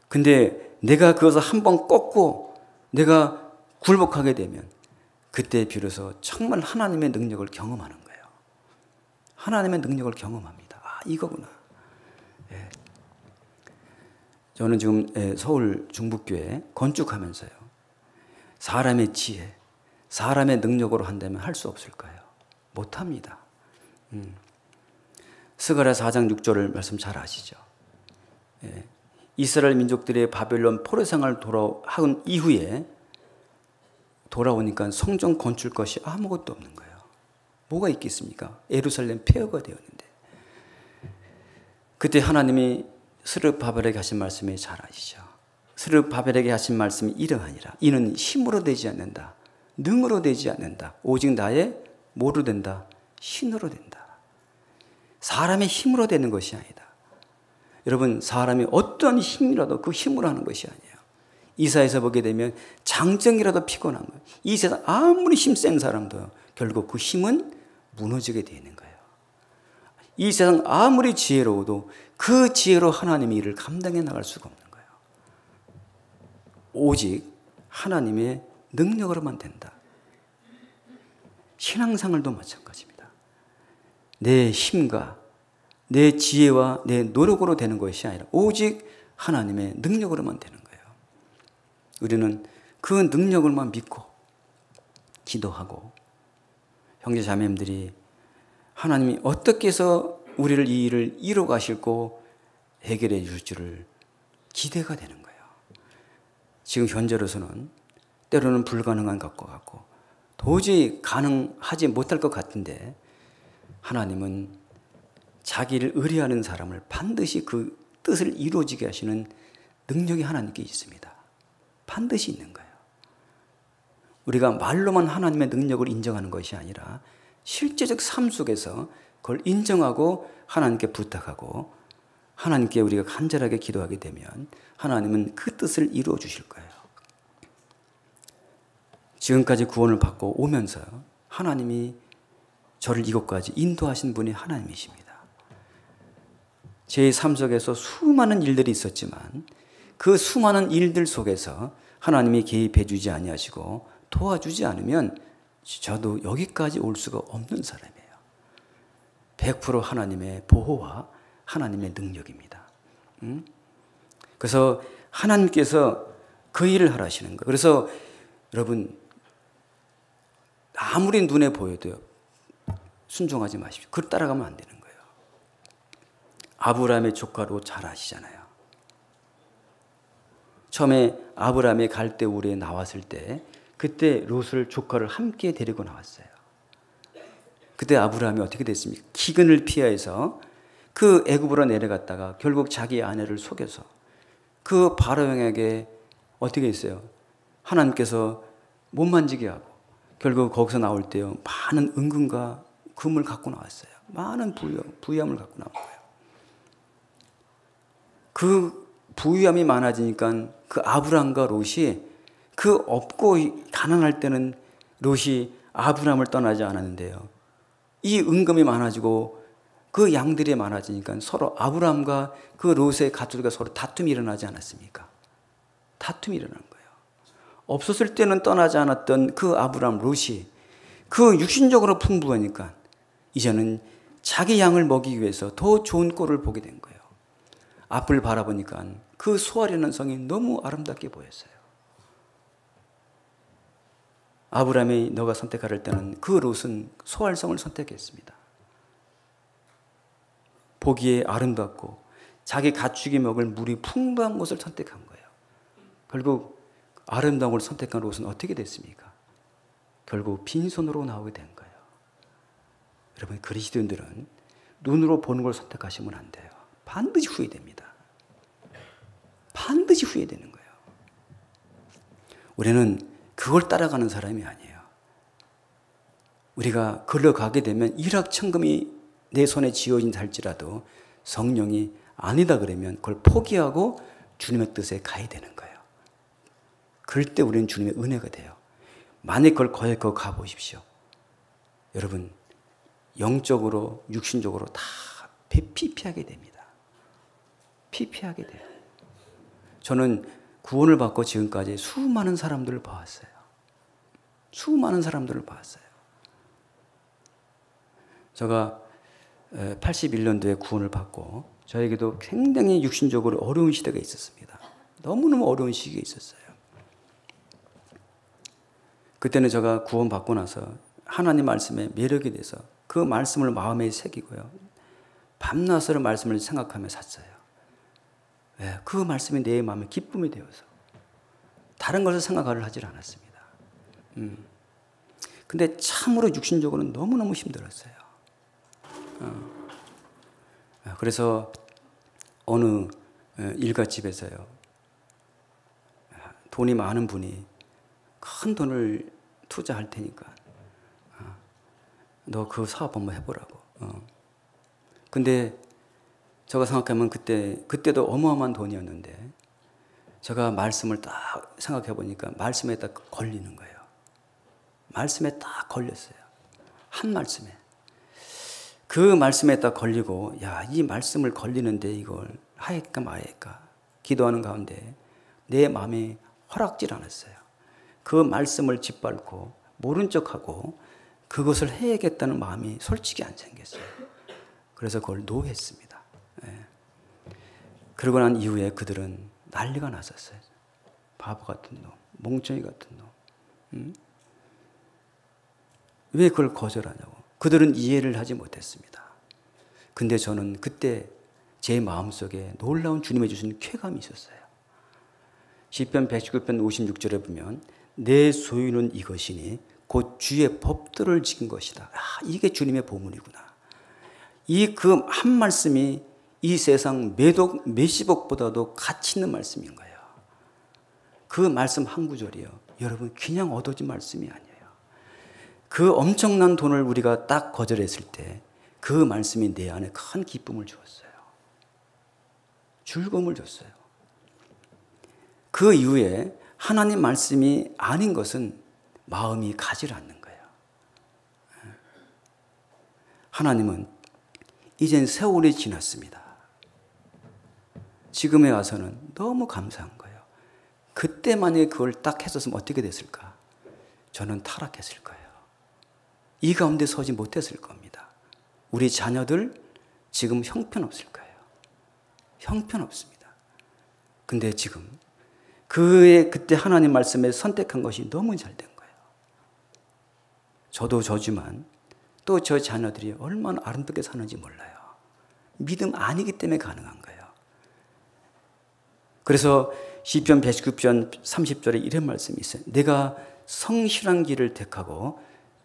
근데 내가 그것을 한번 꺾고 내가 굴복하게 되면 그때 비로소 정말 하나님의 능력을 경험하는 거예요. 하나님의 능력을 경험합니다. 아, 이거구나. 예. 저는 지금 서울 중북교회 건축하면서요. 사람의 지혜, 사람의 능력으로 한다면 할 수 없을 거예요. 못합니다. 스가랴 4장 6절을 말씀 잘 아시죠? 예. 이스라엘 민족들의 바벨론 포로 생활을 돌아온 이후에 돌아오니까 성전 건축 것이 아무것도 없는 거예요. 뭐가 있겠습니까? 예루살렘 폐허가 되었는데. 그때 하나님이 스룹바벨에게 하신 말씀이 잘 아시죠? 스룹바벨에게 하신 말씀이 이러하니라. 이는 힘으로 되지 않는다. 능으로 되지 않는다. 오직 나의 뭐로 된다? 신으로 된다. 사람의 힘으로 되는 것이 아니다. 여러분, 사람이 어떤 힘이라도 그 힘으로 하는 것이 아니에요. 이사에서 보게 되면 장정이라도 피곤한 거예요. 이 세상 아무리 힘센 사람도 결국 그 힘은 무너지게 되는 거예요. 이 세상 아무리 지혜로워도 그 지혜로 하나님의 일을 감당해 나갈 수가 없는 거예요. 오직 하나님의 능력으로만 된다. 신앙생활도 마찬가지입니다. 내 힘과 내 지혜와 내 노력으로 되는 것이 아니라 오직 하나님의 능력으로만 되는 거예요. 우리는 그 능력을만 믿고 기도하고 형제 자매님들이 하나님이 어떻게 해서 우리를 이 일을 이루어 가실고 해결해 줄 줄을 기대가 되는 거예요. 지금 현재로서는 때로는 불가능한 것과 같고 도저히 가능하지 못할 것 같은데 하나님은 자기를 의뢰하는 사람을 반드시 그 뜻을 이루어지게 하시는 능력이 하나님께 있습니다. 반드시 있는 거예요. 우리가 말로만 하나님의 능력을 인정하는 것이 아니라 실제적 삶 속에서 그걸 인정하고 하나님께 부탁하고 하나님께 우리가 간절하게 기도하게 되면 하나님은 그 뜻을 이루어 주실 거예요. 지금까지 구원을 받고 오면서 하나님이 저를 이곳까지 인도하신 분이 하나님이십니다. 제 삶 속에서 수많은 일들이 있었지만 그 수많은 일들 속에서 하나님이 개입해 주지 아니하시고 도와주지 않으면 저도 여기까지 올 수가 없는 사람이에요. 100% 하나님의 보호와 하나님의 능력입니다. 그래서 하나님께서 그 일을 하시는 거예요. 그래서 여러분 아무리 눈에 보여도요 순종하지 마십시오. 그걸 따라가면 안 되는 거예요. 아브라함의 조카로 잘 아시잖아요. 처음에 아브라함이 갈대우르에 나왔을 때 그때 롯을 조카를 함께 데리고 나왔어요. 그때 아브라함이 어떻게 됐습니까? 기근을 피해서 그 애굽으로 내려갔다가 결국 자기 아내를 속여서 그 바로왕에게 어떻게 했어요? 하나님께서 못 만지게 하고 결국 거기서 나올 때요 많은 은금과 금을 갖고 나왔어요. 많은 부유함을 갖고 나온 거예요. 그 부유함이 많아지니까 그 아브라함과 롯이 그 없고 가난할 때는 롯이 아브라함을 떠나지 않았는데요. 이 은금이 많아지고 그 양들이 많아지니까 서로 아브라함과 그 롯의 가족과 서로 다툼이 일어나지 않았습니까? 다툼이 일어난 거예요. 없었을 때는 떠나지 않았던 그 아브라함 롯이 그 육신적으로 풍부하니까 이제는 자기 양을 먹이기 위해서 더 좋은 꼴을 보게 된 거예요. 앞을 바라보니까 그 소아리는 성이 너무 아름답게 보였어요. 아브라함이 너가 선택할 때는 그 롯은 소알성을 선택했습니다. 보기에 아름답고 자기 가축이 먹을 물이 풍부한 곳을 선택한 거예요. 결국 아름다운 걸 선택한 롯은 어떻게 됐습니까? 결국 빈손으로 나오게 된 거예요. 여러분, 그리스도인들은 눈으로 보는 걸 선택하시면 안 돼요. 반드시 후회됩니다. 반드시 후회되는 거예요. 우리는 그걸 따라가는 사람이 아니에요. 우리가 걸러 가게 되면 일확천금이 내 손에 쥐어진 할지라도 성령이 아니다 그러면 그걸 포기하고 주님의 뜻에 가야 되는 거예요. 그럴 때 우리는 주님의 은혜가 돼요. 만약 그걸 거역하고 가보십시오. 여러분, 영적으로 육신적으로 다 피폐하게 됩니다. 피폐하게 돼요. 저는 구원을 받고 지금까지 수많은 사람들을 봐왔어요. 수많은 사람들을 봐왔어요. 제가 81년도에 구원을 받고 저에게도 굉장히 육신적으로 어려운 시대가 있었습니다. 너무너무 어려운 시기가 있었어요. 그때는 제가 구원 받고 나서 하나님 말씀에 매력이 돼서 그 말씀을 마음에 새기고요. 밤낮으로 말씀을 생각하며 샀어요. 그 말씀이 내 마음에 기쁨이 되어서 다른 것을 생각을 하질 않았습니다. 근데 참으로 육신적으로는 너무너무 힘들었어요. 그래서 어느 일갓집에서요, 돈이 많은 분이 큰 돈을 투자할 테니까 너 그 사업 한번 해보라고. 근데 제가 생각하면 그때도 어마어마한 돈이었는데 제가 말씀을 딱 생각해 보니까 말씀에 딱 걸리는 거예요. 말씀에 딱 걸렸어요. 한 말씀에. 그 말씀에 딱 걸리고, 야, 이 말씀을 걸리는데 이걸 하일까 말까 기도하는 가운데 내 마음이 허락질 않았어요. 그 말씀을 짓밟고 모른 척하고 그것을 해야겠다는 마음이 솔직히 안 생겼어요. 그래서 그걸 노했습니다. 그러고 난 이후에 그들은 난리가 났었어요. 바보 같은 놈, 멍청이 같은 놈. 왜 그걸 거절하냐고. 그들은 이해를 하지 못했습니다. 근데 저는 그때 제 마음속에 놀라운 주님이 주신 쾌감이 있었어요. 시편 119편 56절에 보면 내 소유는 이것이니 곧 주의 법도를 지킨 것이다. 이게 주님의 보물이구나. 이 그 한 말씀이 이 세상 몇십억보다도 가치 있는 말씀인 거예요. 그 말씀 한 구절이요. 여러분, 그냥 얻어진 말씀이 아니에요. 그 엄청난 돈을 우리가 딱 거절했을 때 그 말씀이 내 안에 큰 기쁨을 주었어요. 즐거움을 줬어요. 그 이후에 하나님 말씀이 아닌 것은 마음이 가지 않는 거예요. 하나님은 이젠 세월이 지났습니다. 지금에 와서는 너무 감사한 거예요. 그때 만약에 그걸 딱 했었으면 어떻게 됐을까? 저는 타락했을 거예요. 이 가운데 서지 못했을 겁니다. 우리 자녀들 지금 형편없을 거예요. 형편없습니다. 근데 지금 그때 하나님 말씀에 선택한 것이 너무 잘 된 거예요. 저도 저지만 또 저 자녀들이 얼마나 아름답게 사는지 몰라요. 믿음 아니기 때문에 가능한 거예요. 그래서 시편 119편 30절에 이런 말씀이 있어요. 내가 성실한 길을 택하고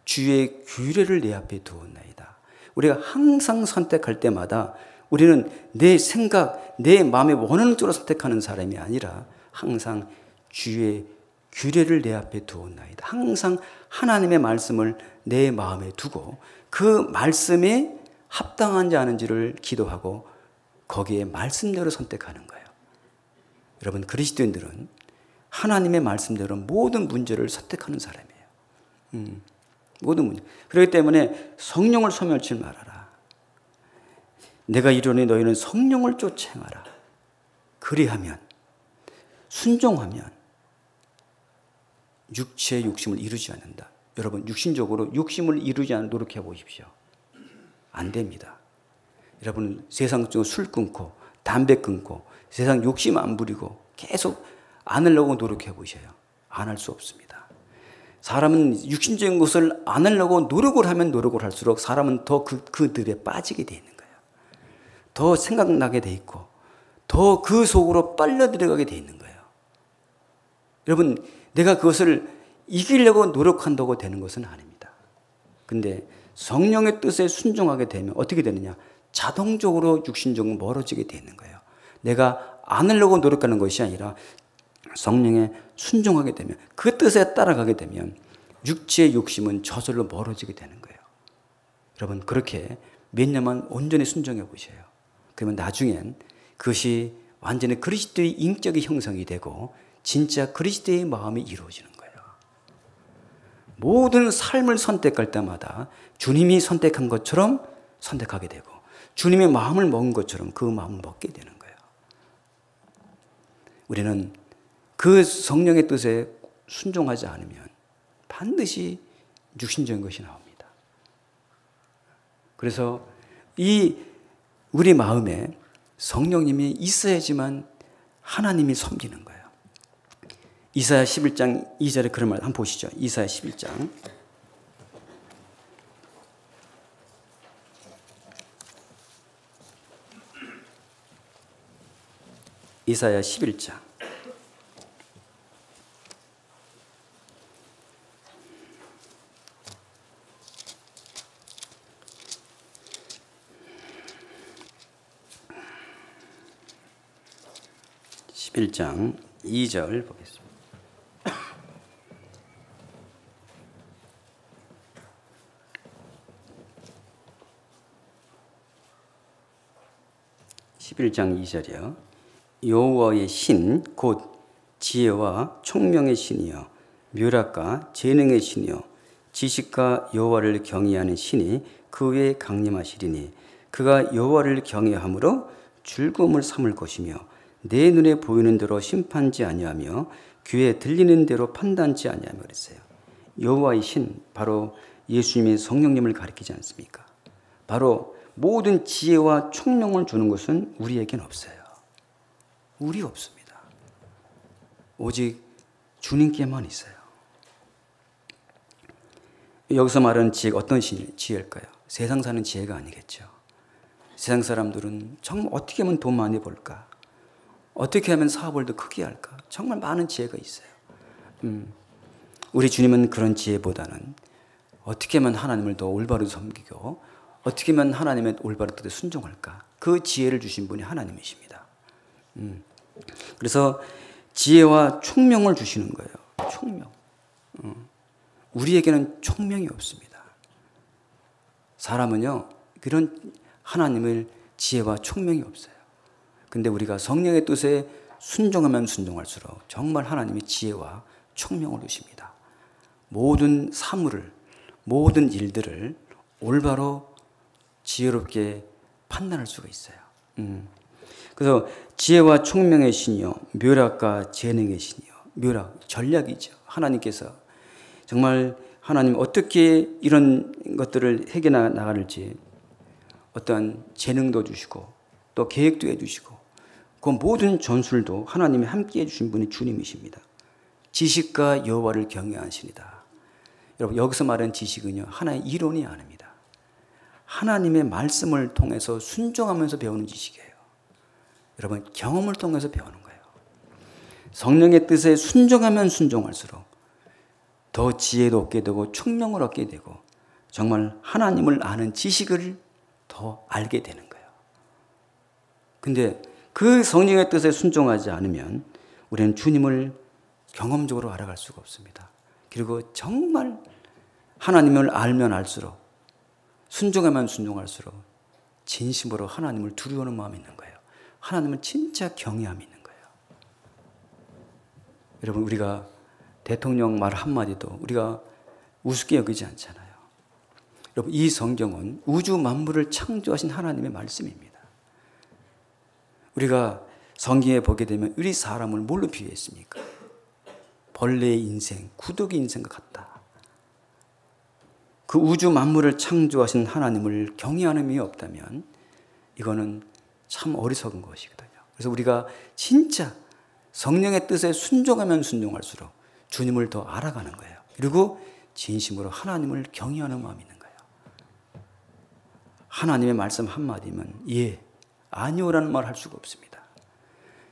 주의 규례를 내 앞에 두었나이다. 우리가 항상 선택할 때마다 우리는 내 생각, 내 마음에 원하는 쪽으로 선택하는 사람이 아니라 항상 주의 규례를 내 앞에 두었나이다. 항상 하나님의 말씀을 내 마음에 두고 그 말씀에 합당한지 아닌지를 기도하고 거기에 말씀대로 선택하는 거예요. 여러분, 그리스도인들은 하나님의 말씀대로 모든 문제를 선택하는 사람이에요. 모든 문제. 그렇기 때문에 성령을 소멸치 말아라. 내가 이르노니 너희는 성령을 쫓아 행하라. 그리하면, 순종하면 육체의 욕심을 이루지 않는다. 여러분, 육신적으로 욕심을 이루지 않는 노력해 보십시오. 안 됩니다. 여러분, 세상 속으로 술 끊고 담배 끊고 세상 욕심 안 부리고 계속 안 하려고 노력해 보셔요. 안 할 수 없습니다. 사람은 육신적인 것을 안 하려고 노력을 하면 노력을 할수록 사람은 더 그 늪에 빠지게 돼 있는 거예요. 더 생각나게 돼 있고 더 그 속으로 빨려 들어가게 돼 있는 거예요. 여러분, 내가 그것을 이기려고 노력한다고 되는 것은 아닙니다. 근데 성령의 뜻에 순종하게 되면 어떻게 되느냐? 자동적으로 육신적으로 멀어지게 돼 있는 거예요. 내가 안 하려고 노력하는 것이 아니라 성령에 순종하게 되면, 그 뜻에 따라가게 되면 육체의 욕심은 저절로 멀어지게 되는 거예요. 여러분, 그렇게 몇 년만 온전히 순종해 보셔요. 그러면 나중엔 그것이 완전히 그리스도의 인격의 형성이 되고 진짜 그리스도의 마음이 이루어지는 거예요. 모든 삶을 선택할 때마다 주님이 선택한 것처럼 선택하게 되고 주님의 마음을 먹은 것처럼 그 마음을 먹게 되는 거예요. 우리는 그 성령의 뜻에 순종하지 않으면 반드시 육신적인 것이 나옵니다. 그래서 이 우리 마음에 성령님이 있어야지만 하나님이 섬기는 거예요. 이사야 11장 2절에 그런 말 한번 보시죠. 이사야 11장. 이사야 11장. (11장) 2절 보겠습니다. (11장) 2절이요. 여호와의 신 곧 지혜와 총명의 신이여 묘락과 재능의 신이여 지식과 여호와를 경외하는 신이 그 위에 강림하시리니 그가 여호와를 경외함으로 즐거움을 삼을 것이며 내 눈에 보이는 대로 심판지 아니하며 귀에 들리는 대로 판단지 아니하며 그랬어요. 여호와의 신, 바로 예수님의 성령님을 가리키지 않습니까? 바로 모든 지혜와 총명을 주는 것은 우리에겐 없어요. 우리 없습니다. 오직 주님께만 있어요. 여기서 말하는 지혜가 어떤 지혜일까요? 세상 사는 지혜가 아니겠죠. 세상 사람들은 정말 어떻게 하면 돈 많이 벌까? 어떻게 하면 사업을 더 크게 할까? 정말 많은 지혜가 있어요. 우리 주님은 그런 지혜보다는 어떻게 하면 하나님을 더 올바로 섬기고 어떻게 하면 하나님의 올바른 뜻에 순종할까? 그 지혜를 주신 분이 하나님이십니다. 그래서 지혜와 총명을 주시는 거예요. 총명. 우리에게는 총명이 없습니다. 사람은요, 그런 하나님을 지혜와 총명이 없어요. 근데 우리가 성령의 뜻에 순종하면 순종할수록 정말 하나님이 지혜와 총명을 주십니다. 모든 사물을, 모든 일들을 올바로 지혜롭게 판단할 수가 있어요. 그래서 지혜와 총명의 신이요 묘락과 재능의 신이요. 묘락, 전략이죠. 하나님께서 정말 하나님 어떻게 이런 것들을 해결해 나갈지 어떠한 재능도 주시고 또 계획도 해주시고 그 모든 전술도 하나님이 함께 해주신 분이 주님이십니다. 지식과 여호와를 경외하시니다. 여러분, 여기서 말하는 지식은요, 하나의 이론이 아닙니다. 하나님의 말씀을 통해서 순종하면서 배우는 지식이에요. 여러분, 경험을 통해서 배우는 거예요. 성령의 뜻에 순종하면 순종할수록 더 지혜도 얻게 되고 총명을 얻게 되고 정말 하나님을 아는 지식을 더 알게 되는 거예요. 근데 그 성령의 뜻에 순종하지 않으면 우리는 주님을 경험적으로 알아갈 수가 없습니다. 그리고 정말 하나님을 알면 알수록 순종하면 순종할수록 진심으로 하나님을 두려워하는 마음이 있는 거예요. 하나님을 진짜 경외함이 있는 거예요. 여러분, 우리가 대통령 말 한마디도 우리가 우습게 여기지 않잖아요. 여러분, 이 성경은 우주 만물을 창조하신 하나님의 말씀입니다. 우리가 성경에 보게 되면 우리 사람을 뭘로 비유했습니까? 벌레의 인생, 구더기 인생과 같다. 그 우주 만물을 창조하신 하나님을 경외하는 힘이 없다면 이거는 참 어리석은 것이거든요. 그래서 우리가 진짜 성령의 뜻에 순종하면 순종할수록 주님을 더 알아가는 거예요. 그리고 진심으로 하나님을 경외하는 마음이 있는 거예요. 하나님의 말씀 한마디면 예, 아니오라는 말 할 수가 없습니다.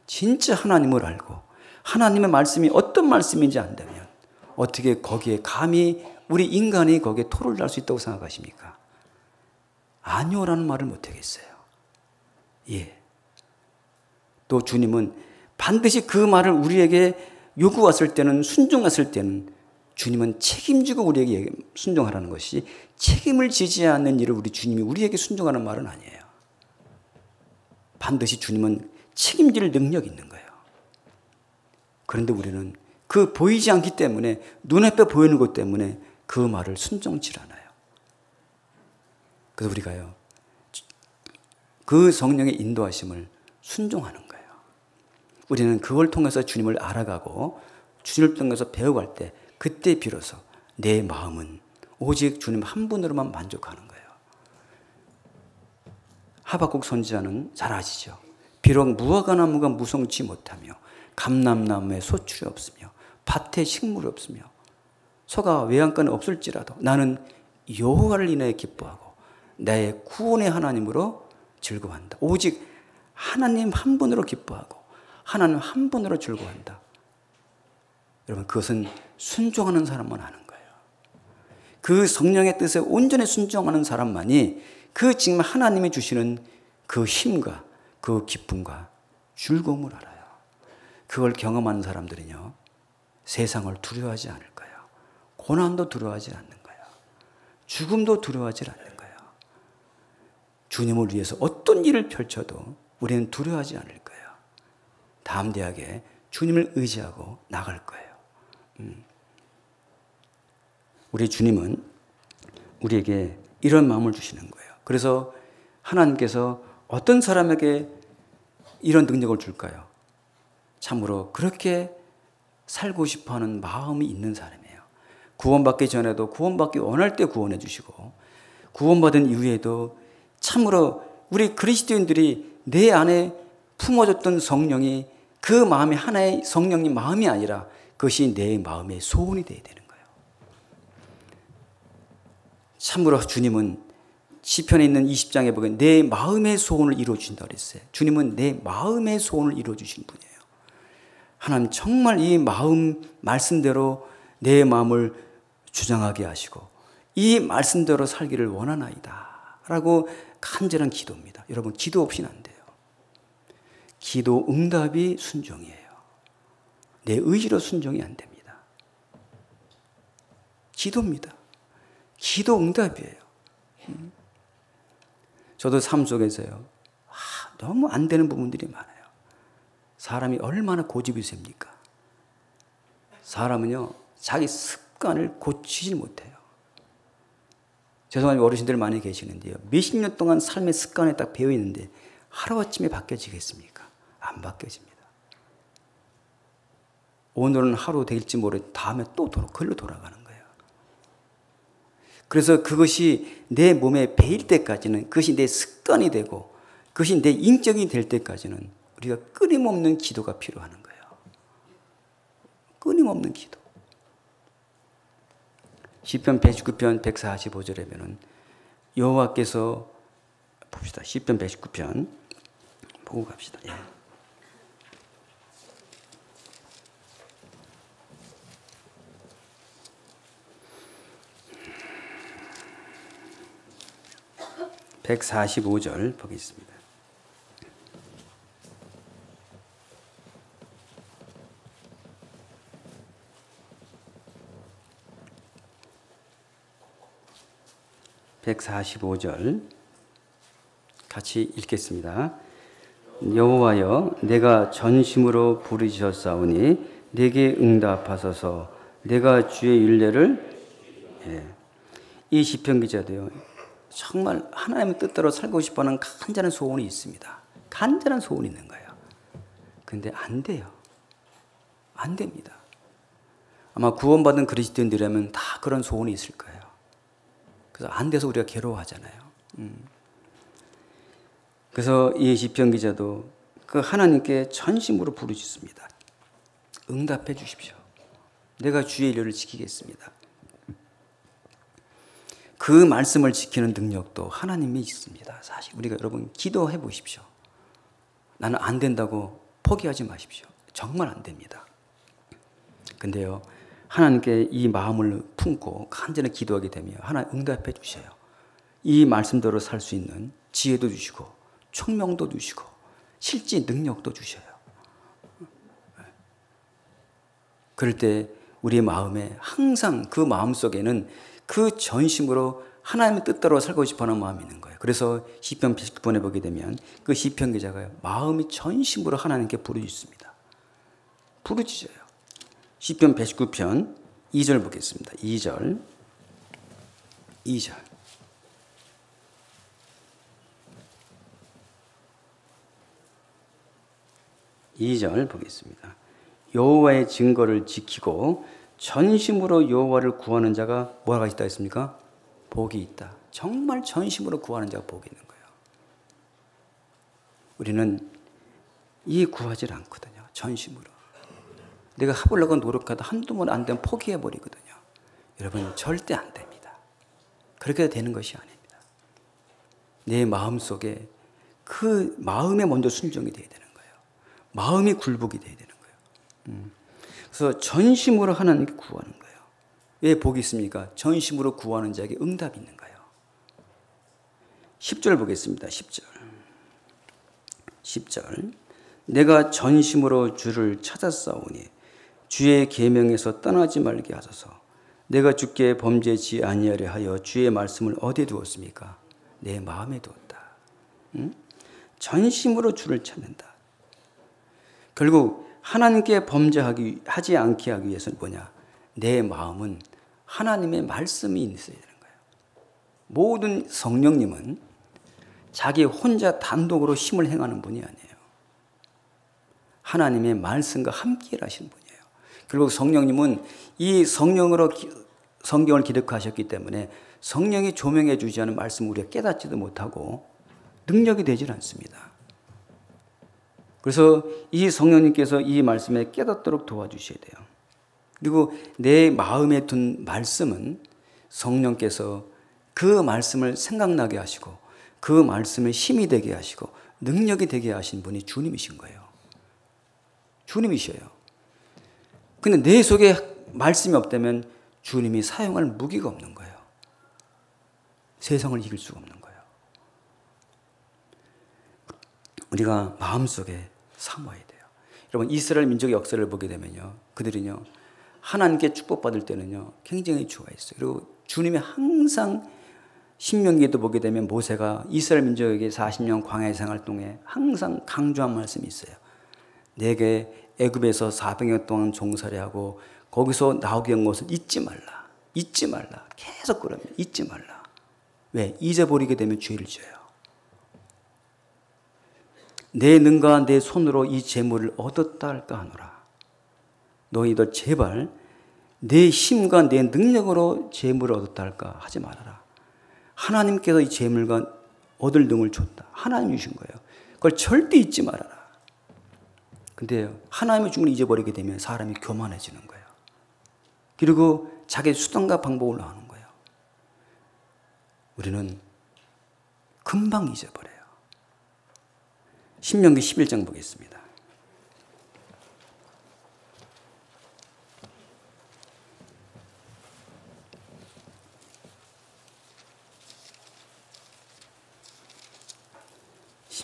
진짜 하나님을 알고 하나님의 말씀이 어떤 말씀인지 안다면 어떻게 거기에 감히 우리 인간이 거기에 토를 달 수 있다고 생각하십니까? 아니오라는 말을 못하겠어요. 예. 또 주님은 반드시 그 말을 우리에게 요구했을 때는, 순종했을 때는 주님은 책임지고 우리에게 순종하라는 것이, 책임을 지지 않는 일을 우리 주님이 우리에게 순종하는 말은 아니에요. 반드시 주님은 책임질 능력이 있는 거예요. 그런데 우리는 그 보이지 않기 때문에, 눈앞에 보이는 것 때문에 그 말을 순종치 않아요. 그래서 우리가요, 그 성령의 인도하심을 순종하는 거예요. 우리는 그걸 통해서 주님을 알아가고 주님을 통해서 배워갈 때, 그때 비로소 내 마음은 오직 주님 한 분으로만 만족하는 거예요. 하박국 선지자는 잘 아시죠? 비록 무화과 나무가 무성치 못하며 감람나무에 소출이 없으며 밭에 식물이 없으며 소가 외양간에 없을지라도 나는 여호와를 인하여 기뻐하고 나의 구원의 하나님으로 즐거워한다. 오직 하나님 한 분으로 기뻐하고 하나님 한 분으로 즐거워한다. 여러분, 그것은 순종하는 사람만 하는 거예요. 그 성령의 뜻에 온전히 순종하는 사람만이 그 지금 하나님이 주시는 그 힘과 그 기쁨과 즐거움을 알아요. 그걸 경험하는 사람들은요, 세상을 두려워하지 않을 거예요. 고난도 두려워하지 않는 거예요. 죽음도 두려워하지 않는 거예요. 주님을 위해서 어떤 일을 펼쳐도 우리는 두려워하지 않을 거예요. 담대하게 주님을 의지하고 나갈 거예요. 우리 주님은 우리에게 이런 마음을 주시는 거예요. 그래서 하나님께서 어떤 사람에게 이런 능력을 줄까요? 참으로 그렇게 살고 싶어하는 마음이 있는 사람이에요. 구원받기 전에도 구원받기 원할 때 구원해 주시고, 구원받은 이후에도 참으로 우리 그리스도인들이 내 안에 품어졌던 성령이 그 마음이 하나의 성령님 마음이 아니라 그것이 내 마음의 소원이 되어야 되는 거예요. 참으로 주님은 시편에 있는 20장에 보면 내 마음의 소원을 이루어주신다고 그랬어요. 주님은 내 마음의 소원을 이루어주신 분이에요. 하나님 정말 이 마음 말씀대로 내 마음을 주장하게 하시고 이 말씀대로 살기를 원하나이다 라고 간절한 기도입니다. 여러분, 기도 없이는 안 돼요. 기도 응답이 순종이에요. 내 의지로 순종이 안 됩니다. 기도입니다. 기도 응답이에요. 저도 삶 속에서요, 너무 안 되는 부분들이 많아요. 사람이 얼마나 고집이 셉니까? 사람은요, 자기 습관을 고치지 못해요. 죄송하지만 어르신들 많이 계시는데요, 몇십 년 동안 삶의 습관에 딱 배어 있는데 하루아침에 바뀌어지겠습니까? 안 바뀌어집니다. 오늘은 하루 될지 모르 다음에 또 글로 돌아가는 거예요. 그래서 그것이 내 몸에 배일 때까지는, 그것이 내 습관이 되고 그것이 내 인격이 될 때까지는 우리가 끊임없는 기도가 필요한 거예요. 끊임없는 기도. 시편 119편 145절에 보면 여호와께서, 봅시다. 시편 119편 보고 갑시다. 예. 145절 보겠습니다. (145절) 같이 읽겠습니다. 여호와여, 내가 전심으로 부르짖었사오니 내게 응답하소서. 내가 주의 율례를 이 시편 기자도요, 정말 하나님의 뜻대로 살고 싶어하는 간절한 소원이 있습니다. 간절한 소원이 있는 거예요. 근데 안 돼요. 안 됩니다. 아마 구원받은 그리스도인들이라면 다 그런 소원이 있을 거예요. 그래서 안 돼서 우리가 괴로워하잖아요. 그래서 이 시편 기자도 그 하나님께 전심으로 부르짖습니다. 응답해 주십시오. 내가 주의 율례를 지키겠습니다. 그 말씀을 지키는 능력도 하나님이 있습니다. 사실 우리가 여러분 기도해 보십시오. 나는 안 된다고 포기하지 마십시오. 정말 안 됩니다. 근데요, 하나님께 이 마음을 품고 간절히 기도하게 되면 하나님 응답해 주셔요. 이 말씀대로 살 수 있는 지혜도 주시고 총명도 주시고 실제 능력도 주셔요. 그럴 때 우리의 마음에 항상 그 마음속에는 그 전심으로 하나님의 뜻대로 살고 싶어하는 마음이 있는 거예요. 그래서 시편 119편에 보게 되면 그 시편 기자가 마음이 전심으로 하나님께 부르짖습니다. 부르짖어요. 시편 119편 2절 보겠습니다. 2절 2절 보겠습니다. 여호와의 증거를 지키고 전심으로 여호와를 구하는 자가 뭐가 있다 했습니까? 복이 있다. 정말 전심으로 구하는 자가 복이 있는 거예요. 우리는 이 구하지 않거든요. 전심으로. 내가 해보려고 노력하다 한두 번 안 되면 포기해버리거든요. 여러분 절대 안 됩니다. 그렇게 되는 것이 아닙니다. 내 마음속에 그 마음에 먼저 순종이 돼야 되는 거예요. 마음이 굴복이 돼야 되는 거예요. 그래서 전심으로 하나님께 구하는 거예요. 왜 복이 있습니까? 전심으로 구하는 자에게 응답이 있는 거예요. 10절 보겠습니다. 10절 내가 전심으로 주를 찾았사오니 주의 계명에서 떠나지 말게 하소서. 내가 주께 범죄치 아니하려 하여 주의 말씀을 어디에 두었습니까? 내 마음에 두었다. 전심으로 주를 찾는다. 결국 하나님께 하지 않게 하기 위해서는 뭐냐? 내 마음은 하나님의 말씀이 있어야 되는 거예요. 모든 성령님은 자기 혼자 단독으로 힘을 행하는 분이 아니에요. 하나님의 말씀과 함께 하시는 분이에요. 결국 성령님은 이 성령으로 성경을 기록하셨기 때문에 성령이 조명해 주지 않은 말씀을 우리가 깨닫지도 못하고 능력이 되질 않습니다. 그래서 이 성령님께서 이 말씀에 깨닫도록 도와주셔야 돼요. 그리고 내 마음에 둔 말씀은 성령께서 그 말씀을 생각나게 하시고 그 말씀에 힘이 되게 하시고 능력이 되게 하신 분이 주님이신 거예요. 주님이셔요. 근데 내 속에 말씀이 없다면 주님이 사용할 무기가 없는 거예요. 세상을 이길 수가 없는 거예요. 우리가 마음속에 사모해야 돼요. 여러분 이스라엘 민족의 역사를 보게 되면요, 그들은요 하나님께 축복받을 때는요 굉장히 좋아했어요. 그리고 주님이 항상 신명기에도 보게 되면 모세가 이스라엘 민족에게 40년 광야 생활 동안 항상 강조한 말씀이 있어요. 내게 애굽에서 400년 동안 종살이 하고 거기서 나오게 한 것을 잊지 말라. 잊지 말라. 계속 그럽니다. 잊지 말라. 왜? 잊어버리게 되면 죄를 지어요. 내 능과 내 손으로 이 재물을 얻었다 할까 하노라. 너희들 제발 내 힘과 내 능력으로 재물을 얻었다 할까 하지 말아라. 하나님께서 이 재물과 얻을 능을 줬다. 하나님이 주신 거예요. 그걸 절대 잊지 말아라. 근데 하나님의 주문을 잊어버리게 되면 사람이 교만해지는 거예요. 그리고 자기 수단과 방법을 하는 거예요. 우리는 금방 잊어버려요. 신명기 11장 보겠습니다.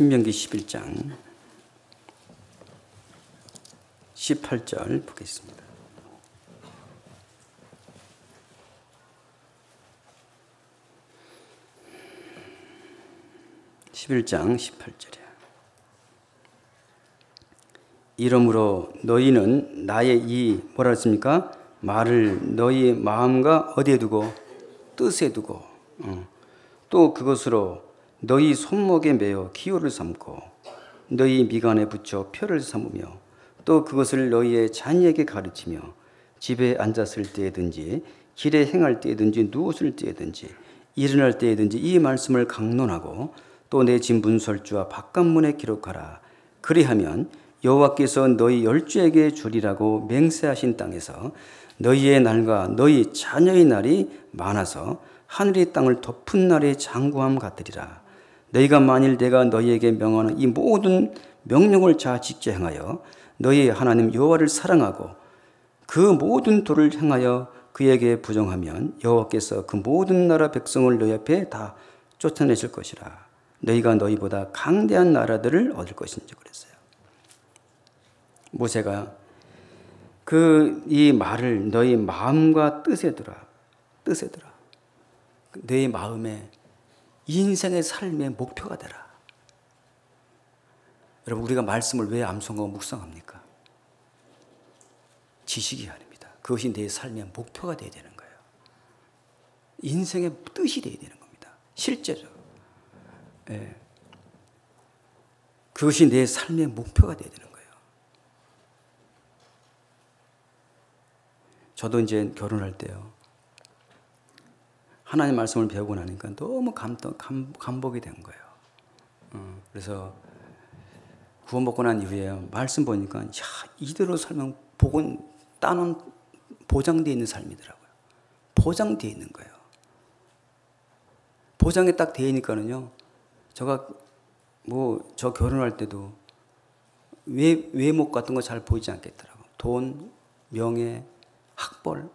신명기 11장 18절 보겠습니다. (11장 18절이야) 이러므로 너희는 나의 이 뭐라 했습니까? 말을 너희 마음과 어디에 두고? 뜻에 두고, 또 그것으로 너희 손목에 매어 기호를 삼고 너희 미간에 붙여 표를 삼으며 또 그것을 너희의 자녀에게 가르치며 집에 앉았을 때든지 길에 행할 때든지 누웠을 때든지 일어날 때든지 이 말씀을 강론하고 또 내 진 문설주와 바깥문에 기록하라. 그리하면 여호와께서 너희 열주에게 주리라고 맹세하신 땅에서 너희의 날과 너희 자녀의 날이 많아서 하늘이 땅을 덮은 날의 장구함 같으리라. 너희가 만일 내가 너희에게 명하는 이 모든 명령을 잘 지켜 행하여 너희 하나님 여호와를 사랑하고 그 모든 도를 행하여 그에게 부정하면 여호와께서 그 모든 나라 백성을 너희 앞에 다 쫓아내실 것이라. 너희가 너희보다 강대한 나라들을 얻을 것인지 그랬어요. 모세가 이 말을 너희 마음과 뜻에 두라. 너희 마음에 인생의 삶의 목표가 되라. 여러분, 우리가 말씀을 왜 암송하고 묵상합니까? 지식이 아닙니다. 그것이 내 삶의 목표가 되어야 되는 거예요. 인생의 뜻이 되어야 되는 겁니다. 실제로. 예. 그것이 내 삶의 목표가 되어야 되는 거예요. 저도 이제 결혼할 때요, 하나님 말씀을 배우고 나니까 너무 감복이 된 거예요. 그래서 구원 받고 난 이후에 말씀 보니까 야, 이대로 살면 복은 따는 보장되어 있는 삶이더라고요. 보장되어 있는 거예요. 보장이 딱 되어 있으니까는요, 저 결혼할 때도 외모 같은 거 잘 보이지 않겠더라고요. 돈, 명예, 학벌,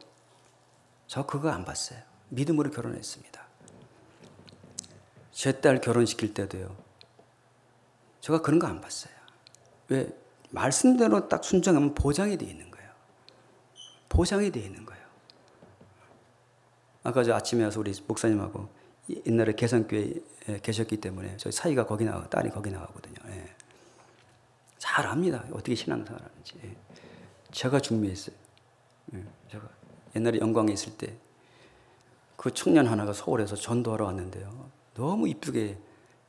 저 그거 안 봤어요. 믿음으로 결혼했습니다. 제 딸 결혼시킬 때도요, 제가 그런 거 안 봤어요. 왜? 말씀대로 딱 순종하면 보장이 되어 있는 거예요. 보장이 되어 있는 거예요. 아까 저 아침에 와서 우리 목사님하고 옛날에 개성교회에 계셨기 때문에 저희 사이가 거기 나와, 딸이 거기 나가거든요. 예. 잘 압니다. 어떻게 신앙생활 하는지. 예. 제가 준비했어요. 예. 제가 옛날에 영광에 있을 때 그 청년 하나가 서울에서 전도하러 왔는데요, 너무 이쁘게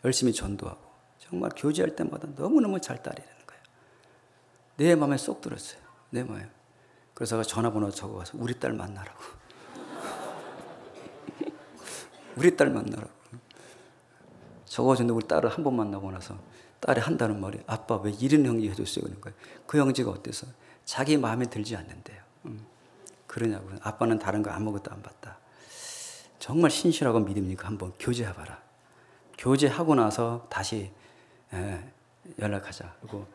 열심히 전도하고 정말 교제할 때마다 너무너무 잘 따르는 거예요. 내 마음에 쏙 들었어요. 내 마음에. 그래서 전화번호 적어가서 우리 딸 만나라고. 우리 딸 만나라고. 적어줬는데 우리 딸을 한 번 만나고 나서 딸이 한다는 말이, 아빠 왜 이런 형제 해줬어요? 그러는 거예요. 그 형제가 어때서? 자기 마음에 들지 않는데요. 그러냐고. 아빠는 다른 거 아무것도 안 봤다. 정말 신실하고 믿음니까? 한번 교제해봐라. 교제하고 나서 다시 연락하자. 그리고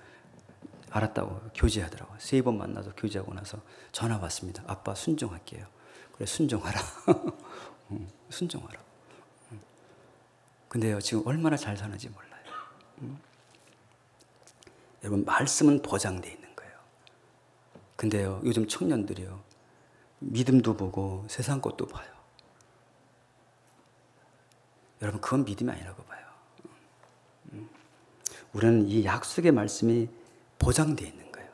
알았다고 교제하더라고요. 3번 만나서 교제하고 나서 전화 왔습니다. 아빠 순종할게요. 그래, 순종하라. 순종하라. 근데요, 지금 얼마나 잘 사는지 몰라요. 여러분, 말씀은 보장되어 있는 거예요. 근데요, 요즘 청년들이요, 믿음도 보고 세상 것도 봐요. 여러분, 그건 믿음이 아니라고 봐요. 우리는 이 약속의 말씀이 보장되어 있는 거예요.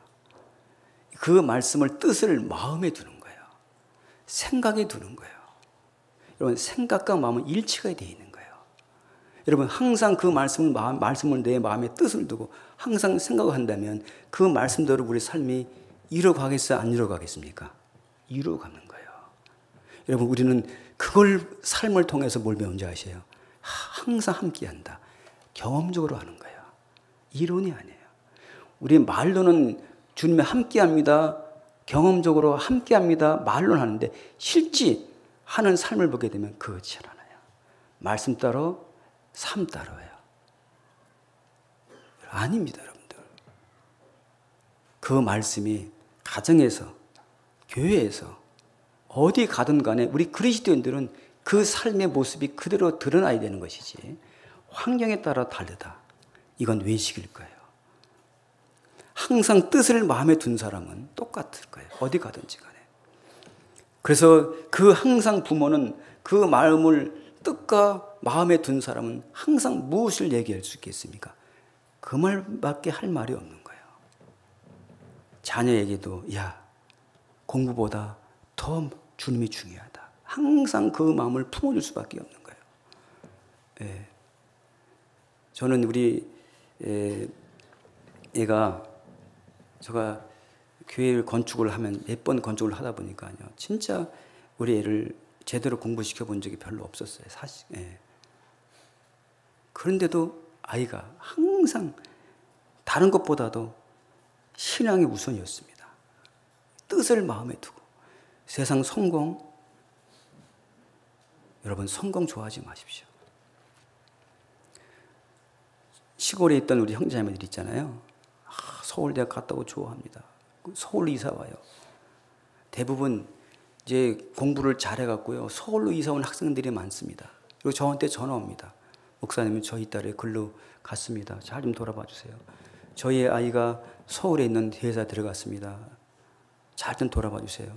그 말씀을, 뜻을 마음에 두는 거예요. 생각에 두는 거예요. 여러분, 생각과 마음은 일치가 되어 있는 거예요. 여러분, 항상 그 말씀을 내 마음에 뜻을 두고 항상 생각을 한다면 그 말씀대로 우리 삶이 이루어가겠어요? 안 이루어가겠습니까? 이루어가는 거예요. 여러분, 우리는 그걸 삶을 통해서 뭘 배운지 아세요? 항상 함께한다. 경험적으로 하는 거예요. 이론이 아니에요. 우리 말로는 주님과 함께합니다. 경험적으로 함께합니다. 말로는 하는데 실제 하는 삶을 보게 되면 그렇지 않아요. 말씀 따로, 삶 따로예요. 아닙니다, 여러분들. 그 말씀이 가정에서, 교회에서, 어디 가든 간에 우리 그리스도인들은 그 삶의 모습이 그대로 드러나야 되는 것이지, 환경에 따라 다르다, 이건 외식일 거예요. 항상 뜻을 마음에 둔 사람은 똑같을 거예요. 어디 가든지 간에. 그래서 그 항상 부모는 그 마음을 뜻과 마음에 둔 사람은 항상 무엇을 얘기할 수 있겠습니까? 그 말밖에 할 말이 없는 거예요. 자녀에게도 야, 공부보다 더 주님이 중요하다. 항상 그 마음을 품어줄 수밖에 없는 거예요. 예. 저는 우리 애가 제가 교회를 건축을 하면 몇 번 건축을 하다 보니까요. 진짜 우리 애를 제대로 공부시켜 본 적이 별로 없었어요. 사실. 예. 그런데도 아이가 항상 다른 것보다도 신앙이 우선이었습니다. 뜻을 마음에 두고 세상 성공, 여러분 성공 좋아하지 마십시오. 시골에 있던 우리 형제자매들 있잖아요. 서울대학 갔다고 좋아합니다. 서울로 이사 와요. 대부분 이제 공부를 잘해갖고요. 서울로 이사 온 학생들이 많습니다. 그리고 저한테 전화 옵니다. 목사님은 저희 딸이 글로 갔습니다. 잘 좀 돌아봐 주세요. 저희 아이가 서울에 있는 회사 들어갔습니다. 잘 좀 돌아봐 주세요.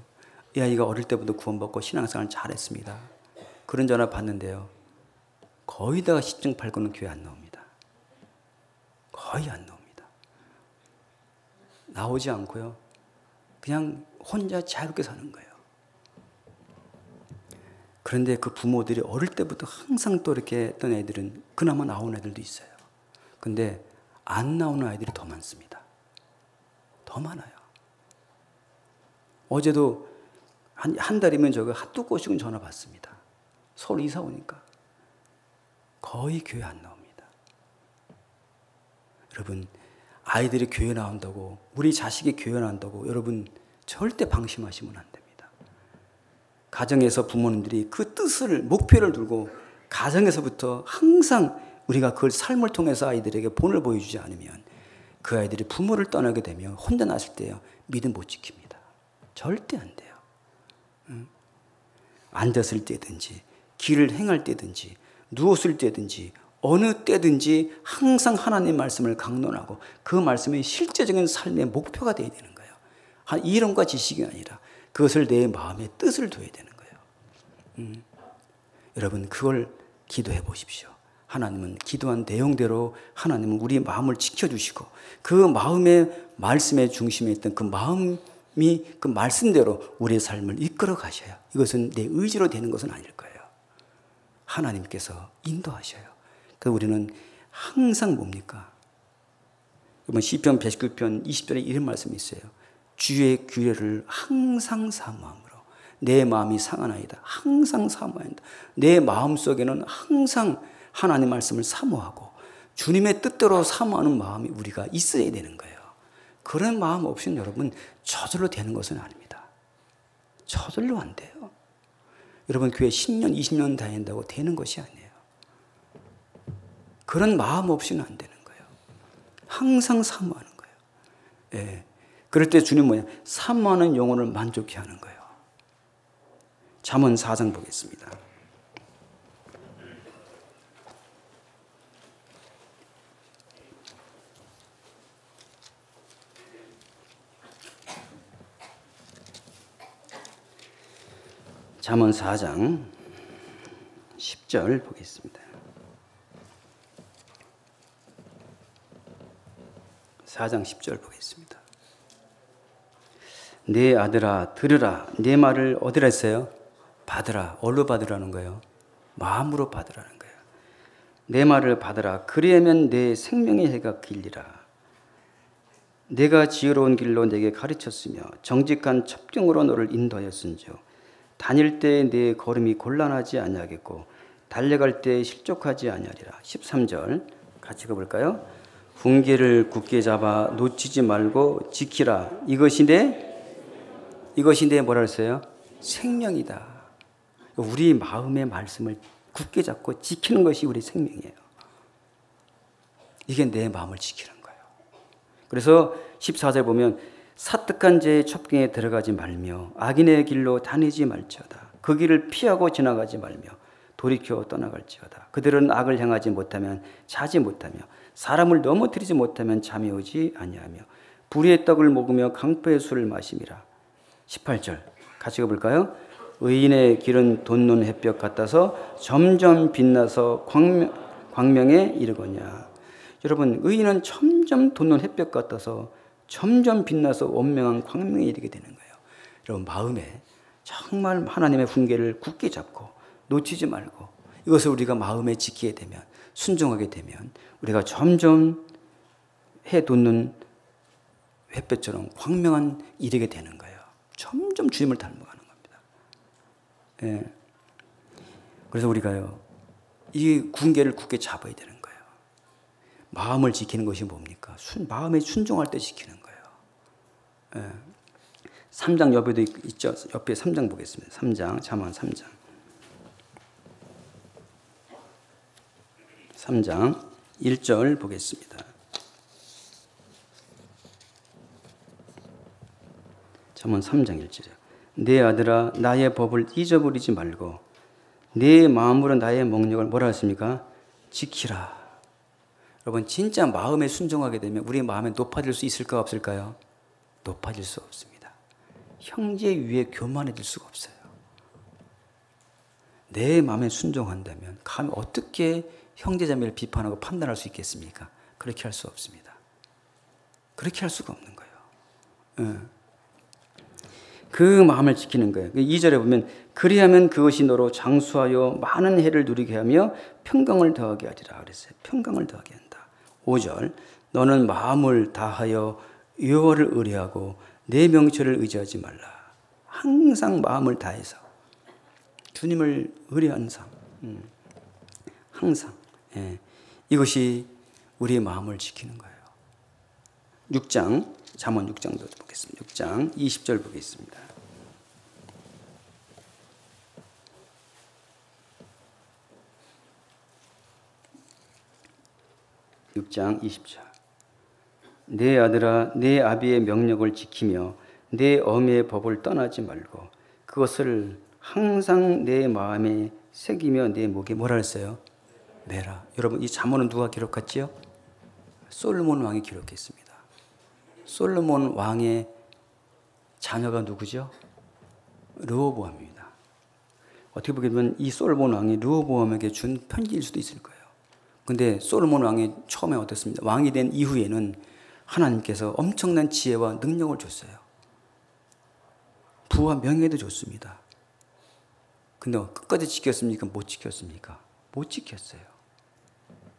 이 아이가 어릴 때부터 구원받고 신앙생활 잘했습니다. 그런 전화 받는데요. 거의 다 시증 팔고는 교회 안 나옵니다. 거의 안 나옵니다. 나오지 않고요. 그냥 혼자 자유롭게 사는 거예요. 그런데 그 부모들이 어릴 때부터 항상 또 이렇게 했던 애들은 그나마 나온 애들도 있어요. 근데 안 나오는 아이들이 더 많습니다. 더 많아요. 어제도 한 달이면 저거 한두 곳씩은 전화 받습니다. 서울 이사 오니까. 거의 교회 안 나옵니다. 여러분, 아이들이 교회 나온다고, 우리 자식이 교회 나온다고 여러분 절대 방심하시면 안 됩니다. 가정에서 부모님들이 그 뜻을, 목표를 두고 가정에서부터 항상 우리가 그걸 삶을 통해서 아이들에게 본을 보여주지 않으면 그 아이들이 부모를 떠나게 되면 혼자 났을 때요, 믿음 못 지킵니다. 절대 안 돼요. 앉았을 때든지 길을 행할 때든지 누웠을 때든지 어느 때든지 항상 하나님의 말씀을 강론하고 그 말씀이 실제적인 삶의 목표가 되어야 되는 거예요. 이론과 지식이 아니라 그것을 내 마음의 뜻을 둬야 되는 거예요. 여러분 그걸 기도해 보십시오. 하나님은 기도한 내용대로 하나님은 우리 마음을 지켜주시고 그 마음의 말씀의 중심에 있던 그 마음이 그 말씀대로 우리의 삶을 이끌어 가셔요. 이것은 내 의지로 되는 것은 아닐 거예요. 하나님께서 인도하셔요. 그래서 우리는 항상 뭡니까? 이번 시편 119편 20절에 이런 말씀이 있어요. 주의 규례를 항상 사모함으로 내 마음이 상하나이다. 항상 사모한다. 내 마음속에는 항상 하나님의 말씀을 사모하고 주님의 뜻대로 사모하는 마음이 우리가 있어야 되는 거예요. 그런 마음 없이는 여러분 저절로 되는 것은 아닙니다. 저절로 안 돼요. 여러분 교회 10년, 20년 다닌다고 되는 것이 아니에요. 그런 마음 없이는 안 되는 거예요. 항상 사모하는 거예요. 예. 그럴 때 주님 뭐냐? 사모하는 영혼을 만족케 하는 거예요. 잠언 4장 보겠습니다. 잠언 4장 10절 보겠습니다. 4장 10절 보겠습니다. 내 아들아 들으라. 내 말을 어디라 했어요? 받으라. 어디로 받으라는 거예요? 마음으로 받으라는 거예요. 내 말을 받으라. 그리하면 내 생명의 해가 길리라. 내가 지혜로운 길로 내게 가르쳤으며 정직한 첩경으로 너를 인도하였은즉 다닐 때 내 걸음이 곤란하지 아니하겠고 달려갈 때 실족하지 아니하리라. 13절 같이 읽어볼까요? 훈계를 굳게 잡아 놓치지 말고 지키라. 이것이 내 뭐라 그랬어요? 생명이다. 우리 마음의 말씀을 굳게 잡고 지키는 것이 우리 생명이에요. 이게 내 마음을 지키는 거예요. 그래서 14절 보면 사특한 자의 첩경에 들어가지 말며 악인의 길로 다니지 말지어다. 그 길을 피하고 지나가지 말며 돌이켜 떠나갈지어다. 그들은 악을 행하지 못하면 자지 못하며 사람을 넘어뜨리지 못하면 잠이 오지 아니하며 불의의 떡을 먹으며 강포의 술을 마심이라. 18절 같이 읽어볼까요? 의인의 길은 돋는 햇볕 같아서 점점 빛나서 광명에 이르거냐. 여러분, 의인은 점점 돋는 햇볕 같아서 점점 빛나서 원명한 광명에 이르게 되는 거예요. 여러분, 마음에 정말 하나님의 훈계를 굳게 잡고 놓치지 말고 이것을 우리가 마음에 지키게 되면, 순종하게 되면 우리가 점점 해 돋는 햇볕처럼 광명한 이르게 되는 거예요. 점점 주님을 닮아가는 겁니다. 예. 그래서 우리가요, 이 군계를 굳게 잡아야 되는 거예요. 마음을 지키는 것이 뭡니까? 마음에 순종할 때 지키는 거예요. 예. 3장 옆에도 있죠. 옆에 3장 보겠습니다. 3장, 잠언 3장. 3장 1절 보겠습니다. 잠언 3장 1절이요. 내 아들아, 나의 법을 잊어버리지 말고 내 마음으로 나의 명령을 뭐라 했습니까? 지키라. 여러분, 진짜 마음에 순종하게 되면 우리 마음에 높아질 수 있을까 없을까요? 높아질 수 없습니다. 형제 위에 교만해질 수가 없어요. 내 마음에 순종한다면 감히 어떻게 형제자매를 비판하고 판단할 수 있겠습니까? 그렇게 할 수 없습니다. 그렇게 할 수가 없는 거예요. 그 마음을 지키는 거예요. 2절에 보면 그리하면 그것이 너로 장수하여 많은 해를 누리게 하며 평강을 더하게 하리라 그랬어요. 평강을 더하게 한다. 5절 너는 마음을 다하여 여호와를 의뢰하고 내 명철을 의지하지 말라. 항상 마음을 다해서 주님을 의뢰하는 삶. 항상. 예. 이것이 우리의 마음을 지키는 거예요. 6장, 잠언 6장도 보겠습니다. 6장 20절 보겠습니다. (6장 20절) 내 아들아, 내 아비의 명령을 지키며 내 어미의 법을 떠나지 말고 그것을 항상 내 마음에 새기며 내 목에 뭐라 했어요? 매라. 여러분, 이 잠언은 누가 기록했지요? 솔로몬 왕이 기록했습니다. 솔로몬 왕의 자녀가 누구죠? 르호보암입니다. 어떻게 보면 이 솔로몬 왕이 르호보암에게 준 편지일 수도 있을 거예요. 근데 솔로몬 왕이 처음에 어떻습니까? 왕이 된 이후에는 하나님께서 엄청난 지혜와 능력을 줬어요. 부와 명예도 줬습니다. 근데 끝까지 지켰습니까? 못 지켰습니까? 못 지켰어요.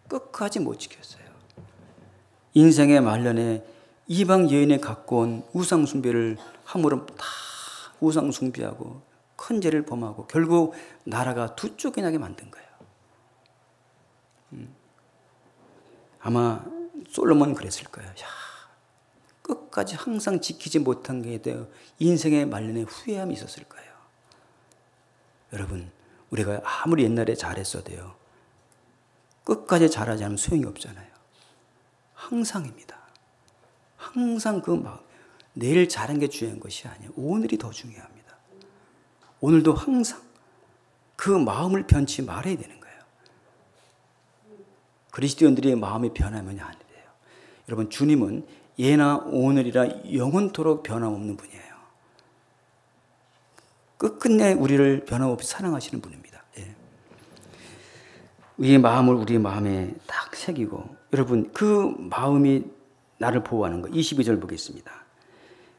끝까지 못 지켰어요. 인생의 말년에 이방 여인에 갖고 온 우상 숭배를 함으로 다 우상 숭배하고 큰 죄를 범하고 결국 나라가 두 쪽이 나게 만든 거예요. 아마 솔로몬은 그랬을 거예요. 야, 끝까지 항상 지키지 못한 게 되어 인생의 말년에 후회함이 있었을 거예요. 여러분, 우리가 아무리 옛날에 잘했어도요, 끝까지 잘하지 않으면 소용이 없잖아요. 항상입니다. 항상 그 마음, 내일 잘한 게 중요한 것이 아니에요. 오늘이 더 중요합니다. 오늘도 항상 그 마음을 변치 말아야 되는 거예요. 그리스도인들의 마음이 변하면 안 돼요. 여러분, 주님은 예나 오늘이라 영원토록 변함없는 분이에요. 끝끝내 우리를 변함없이 사랑하시는 분입니다. 예. 이 마음을 우리 마음에 딱 새기고, 여러분, 그 마음이 나를 보호하는 거. 22절 보겠습니다.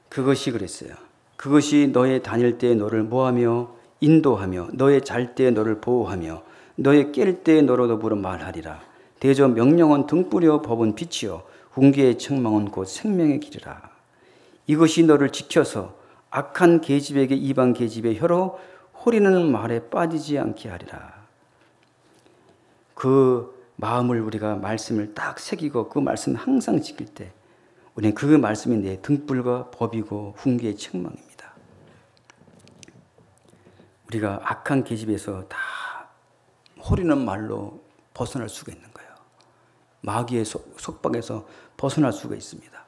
그것이 그랬어요. 그것이 너의 다닐 때 너를 모하며 인도하며 너의 잘 때 너를 보호하며 너의 깰 때 너로 더불어 말하리라. 대저 명령은 등불이요 법은 빛이요 훈계의 책망은 곧 생명의 길이라. 이것이 너를 지켜서 악한 계집에게 이방 계집의 혀로 호리는 말에 빠지지 않게 하리라. 그 마음을 우리가 말씀을 딱 새기고 그 말씀을 항상 지킬 때 우리는 그 말씀이 내 등불과 법이고 훈계의 책망입니다. 우리가 악한 계집에서 다 호리는 말로 벗어날 수가 있는 거예요. 마귀의 속박에서 벗어날 수가 있습니다.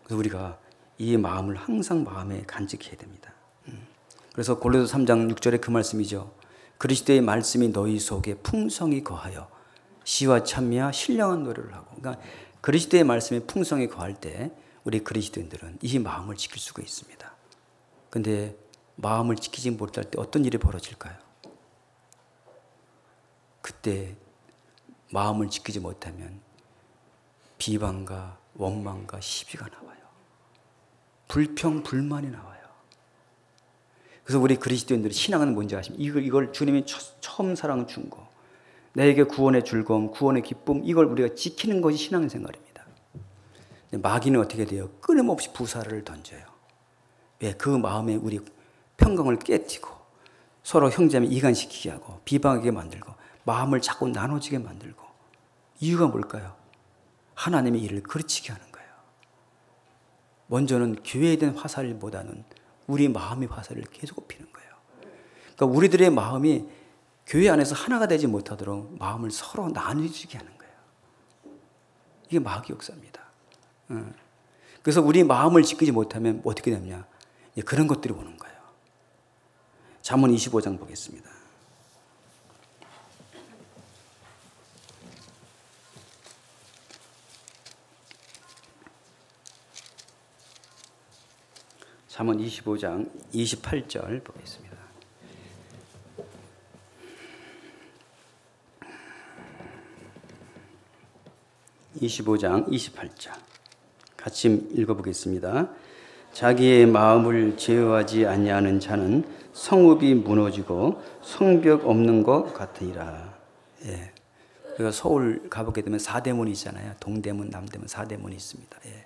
그래서 우리가 이 마음을 항상 마음에 간직해야 됩니다. 그래서 골로새 3장 6절에 그 말씀이죠. 그리스도의 말씀이 너희 속에 풍성히 거하여 시와 찬미와 신령한 노래를 하고. 그러니까 그리스도의 말씀에 풍성히 거할 때 우리 그리스도인들은 이 마음을 지킬 수가 있습니다. 근데 마음을 지키지 못할 때 어떤 일이 벌어질까요? 그때 마음을 지키지 못하면 비방과 원망과 시비가 나와요. 불평, 불만이 나와요. 그래서 우리 그리스도인들의 신앙은 뭔지 아십니까? 이걸 주님이 처음 사랑 준 거. 나에게 구원의 즐거움, 구원의 기쁨, 이걸 우리가 지키는 것이 신앙생활입니다. 마귀는 어떻게 돼요? 끊임없이 부사를 던져요. 왜? 그 마음에 우리 평강을 깨뜨리고 서로 형제면 이간시키게 하고 비방하게 만들고 마음을 자꾸 나눠지게 만들고. 이유가 뭘까요? 하나님의 일을 그르치게 하는 거예요. 먼저는 교회에 대한 화살보다는 우리 마음의 화살을 계속 굽히는 거예요. 그러니까 우리들의 마음이 교회 안에서 하나가 되지 못하도록 마음을 서로 나누지게 하는 거예요. 이게 마귀 역사입니다. 그래서 우리 마음을 지키지 못하면 어떻게 되느냐? 그런 것들이 오는 거예요. 잠언 25장 보겠습니다. 잠언 25장 28절 보겠습니다. (25장 28절) 같이 읽어보겠습니다. 자기의 마음을 제어하지 아니하는 자는 성읍이 무너지고 성벽 없는 것 같으니라. 예. 우리가 서울 가보게 되면 사대문이 있잖아요. 동대문, 남대문, 사대문이 있습니다. 예.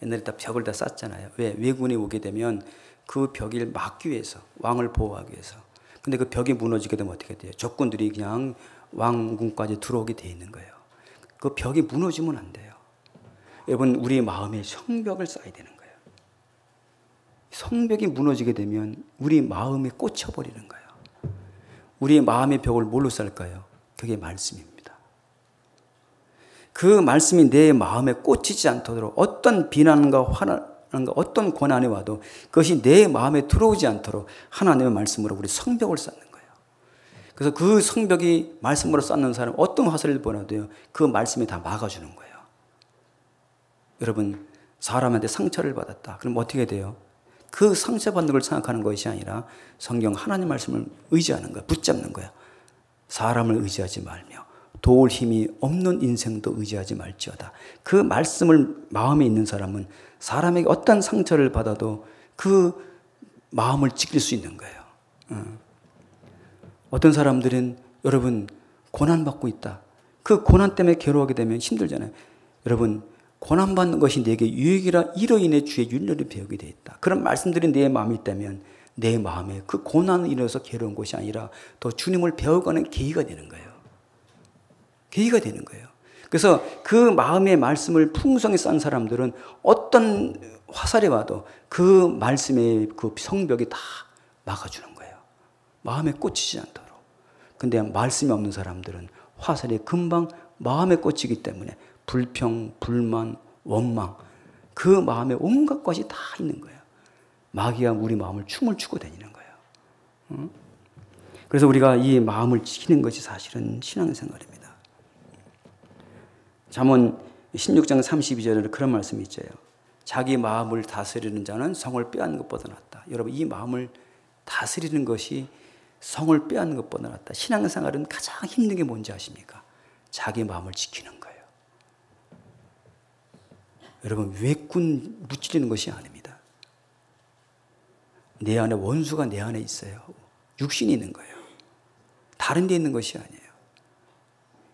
옛날에 다 벽을 다 쌌잖아요. 왜? 왜군이 오게 되면 그 벽을 막기 위해서, 왕을 보호하기 위해서. 근데 그 벽이 무너지게 되면 어떻게 돼요? 적군들이 그냥 왕궁까지 들어오게 돼 있는 거예요. 그 벽이 무너지면 안 돼요. 여러분, 우리의 마음에 성벽을 쌓아야 되는 거예요. 성벽이 무너지게 되면 우리 마음에 꽂혀버리는 거예요. 우리의 마음의 벽을 뭘로 쌓을까요? 그게 말씀입니다. 그 말씀이 내 마음에 꽂히지 않도록 어떤 비난과 화난과 어떤 고난이 와도 그것이 내 마음에 들어오지 않도록 하나님의 말씀으로 우리 성벽을 쌓는 거예요. 그래서 그 성벽이 말씀으로 쌓는 사람 어떤 화살을 보내도요 그 말씀이 다 막아주는 거예요. 여러분, 사람한테 상처를 받았다. 그럼 어떻게 돼요? 그 상처받는 걸 생각하는 것이 아니라 성경 하나님 말씀을 의지하는 거예요. 붙잡는 거예요. 사람을 의지하지 말며 도울 힘이 없는 인생도 의지하지 말지어다. 그 말씀을 마음에 있는 사람은 사람에게 어떤 상처를 받아도 그 마음을 지킬 수 있는 거예요. 어떤 사람들은 여러분 고난받고 있다. 그 고난 때문에 괴로워하게 되면 힘들잖아요. 여러분, 고난받는 것이 내게 유익이라 이로 인해 주의 윤례를 배우게 되어 있다. 그런 말씀들이 내 마음에 있다면 내 마음에 그 고난을 인해서 괴로운 것이 아니라 더 주님을 배워가는 계기가 되는 거예요. 계기가 되는 거예요. 그래서 그 마음의 말씀을 풍성히 쌓은 사람들은 어떤 화살이 와도 그 말씀의 그 성벽이 다 막아주는 거예요. 마음에 꽂히지 않도록. 근데 말씀이 없는 사람들은 화살이 금방 마음에 꽂히기 때문에 불평, 불만, 원망 그 마음에 온갖 것이 다 있는 거예요. 마귀가 우리 마음을 춤을 추고 다니는 거예요. 그래서 우리가 이 마음을 지키는 것이 사실은 신앙생활입니다. 잠언 16장 32절에 그런 말씀이 있어요. 자기 마음을 다스리는 자는 성을 빼앗는 것보다 낫다. 여러분, 이 마음을 다스리는 것이 성을 빼앗는 것보다 낫다. 신앙생활은 가장 힘든 게 뭔지 아십니까? 자기 마음을 지키는 거예요. 여러분, 외군 무찌르는 것이 아닙니다. 내 안에 원수가 내 안에 있어요. 육신이 있는 거예요. 다른 데 있는 것이 아니에요.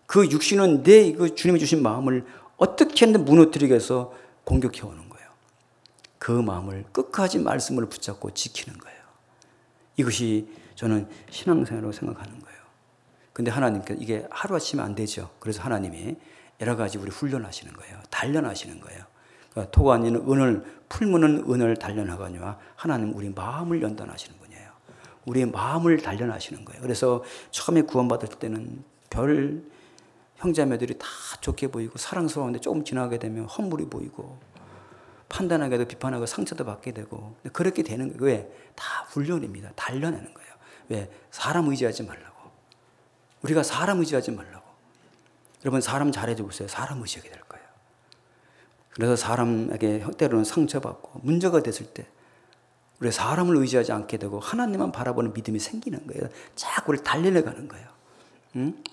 그 육신은 내 주님이 주신 마음을 어떻게든 무너뜨리게 해서 공격해 오는 거예요. 그 마음을 끝까지 말씀을 붙잡고 지키는 거예요. 이것이 저는 신앙생활이라고 생각하는 거예요. 근데 하나님께 이게 하루아침에 안 되죠. 그래서 하나님이 여러 가지 우리 훈련하시는 거예요. 단련하시는 거예요. 그러니까 토관이는 은을 풀무는 은을 단련하거니와 하나님 우리 마음을 연단하시는 분이에요. 우리의 마음을 단련하시는 거예요. 그래서 처음에 구원받을 때는 별 형제자매들이 다 좋게 보이고 사랑스러운데 조금 지나게 되면 헛물이 보이고 판단하게도 비판하고 상처도 받게 되고 그렇게 되는 거예요. 왜? 다 훈련입니다. 단련하는 거예요. 왜? 사람 의지하지 말라고. 우리가 사람 의지하지 말라고. 여러분 사람 잘해줘 보세요. 사람 의식하게 될 거예요. 그래서 사람에게 때로는 상처받고 문제가 됐을 때 우리 사람을 의지하지 않게 되고 하나님만 바라보는 믿음이 생기는 거예요. 자꾸 우리를 달려내가는 거예요. 응?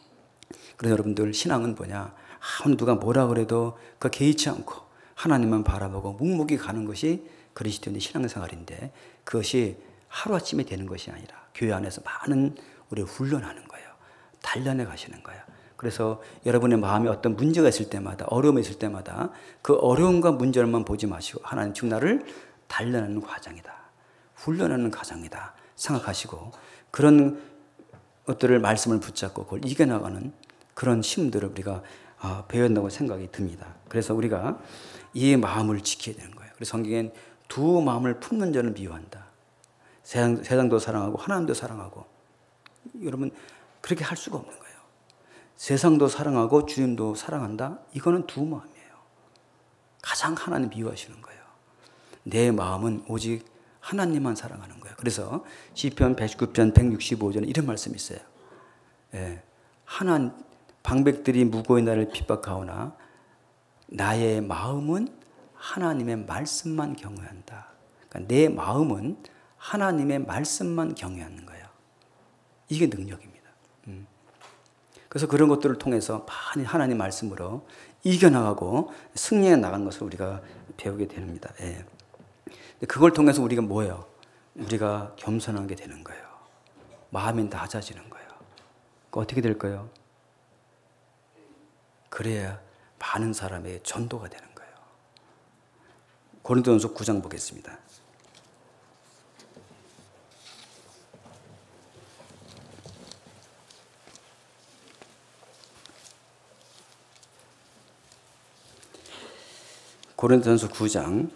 그래서 여러분들 신앙은 뭐냐? 아무리 누가 뭐라 그래도 그 개의치 않고 하나님만 바라보고 묵묵히 가는 것이 그리스도인의 신앙생활인데 그것이 하루아침에 되는 것이 아니라 교회 안에서 많은 우리를 훈련하는 거예요. 단련해 가시는 거예요. 그래서 여러분의 마음에 어떤 문제가 있을 때마다 어려움이 있을 때마다 그 어려움과 문제만 보지 마시고 하나님 지금 나를 단련하는 과정이다. 훈련하는 과정이다 생각하시고 그런 것들을 말씀을 붙잡고 그걸 이겨나가는 그런 힘들을 우리가 배운다고 생각이 듭니다. 그래서 우리가 이 마음을 지켜야 되는 거예요. 그래서 성경엔 두 마음을 품는 자는 미워한다. 세상도 사랑하고 하나님도 사랑하고 여러분 그렇게 할 수가 없는 거예요. 세상도 사랑하고 주님도 사랑한다. 이거는 두 마음이에요. 가장 하나님 미워하시는 거예요. 내 마음은 오직 하나님만 사랑하는 거예요. 그래서 시편 119편 165절에 이런 말씀이 있어요. 예, 방백들이 무고히 나를 핍박하오나 나의 마음은 하나님의 말씀만 경외한다. 그러니까 내 마음은 하나님의 말씀만 경외하는 거예요. 이게 능력입니다. 그래서 그런 것들을 통해서 많이 하나님 말씀으로 이겨나가고 승리해 나가는 것을 우리가 배우게 됩니다. 예. 그걸 통해서 우리가 뭐예요? 우리가 겸손하게 되는 거예요. 마음이 낮아지는 거예요. 어떻게 될까요? 그래야 많은 사람의 전도가 되는 거예요. 고린도전서 9장 보겠습니다. 고린도전서 9장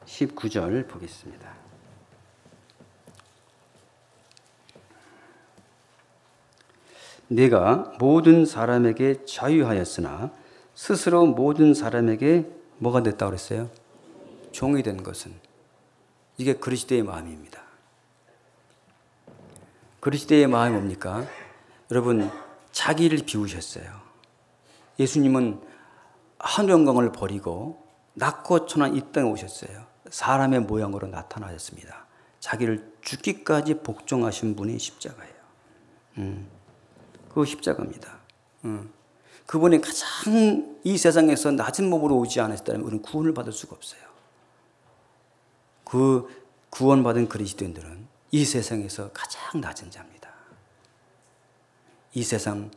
19절 보겠습니다. 내가 모든 사람에게 자유하였으나 스스로 모든 사람에게 뭐가 됐다고 그랬어요? 종이 된 것은 이게 그리스도의 마음입니다. 그리스도의 마음이 뭡니까? 여러분 자기를 비우셨어요. 예수님은 하늘 영광을 버리고 낮고 천한 이 땅에 오셨어요. 사람의 모양으로 나타나셨습니다. 자기를 죽기까지 복종하신 분이 십자가예요. 그 십자가입니다. 그분이 가장 이 세상에서 낮은 몸으로 오지 않았다면 우리는 구원을 받을 수가 없어요. 그 구원받은 그리스도인들은 이 세상에서 가장 낮은 자입니다. 이 세상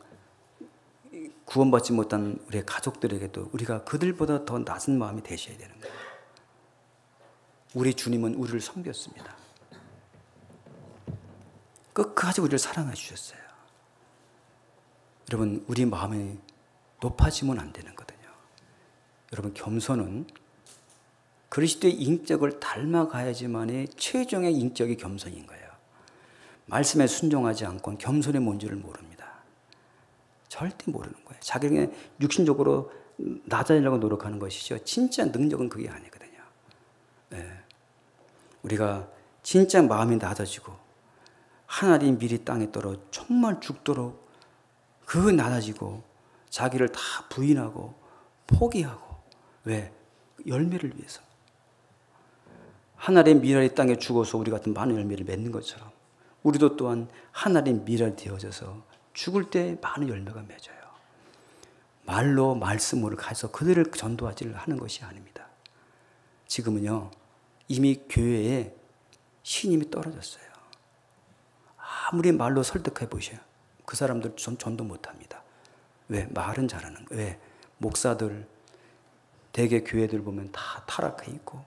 구원받지 못한 우리의 가족들에게도 우리가 그들보다 더 낮은 마음이 되셔야 되는 거예요. 우리 주님은 우리를 섬겼습니다. 끝까지 우리를 사랑해 주셨어요. 여러분 우리 마음이 높아지면 안 되는 거거든요. 여러분 겸손은 그리스도의 인격을 닮아가야지만이 최종의 인격이 겸손인 거예요. 말씀에 순종하지 않고는 겸손의 뭔지를 모릅니다. 절대 모르는 거예요. 자기가 육신적으로 낮아지려고 노력하는 것이죠. 진짜 능력은 그게 아니거든요. 네. 우리가 진짜 마음이 낮아지고 하나님 미리 땅에 떨어 정말 죽도록 그 낮아지고 자기를 다 부인하고 포기하고 왜? 열매를 위해서. 하나님의 미랄이 땅에 죽어서 우리 같은 많은 열매를 맺는 것처럼 우리도 또한 하나님의 미랄이 되어져서 죽을 때 많은 열매가 맺어요. 말로 말씀으로 가서 그들을 전도하지를 하는 것이 아닙니다. 지금은요 이미 교회에 신임이 떨어졌어요. 아무리 말로 설득해 보셔요. 그 사람들 전도 못합니다. 왜? 말은 잘하는 거예요. 왜? 목사들 대개 교회들 보면 다 타락해 있고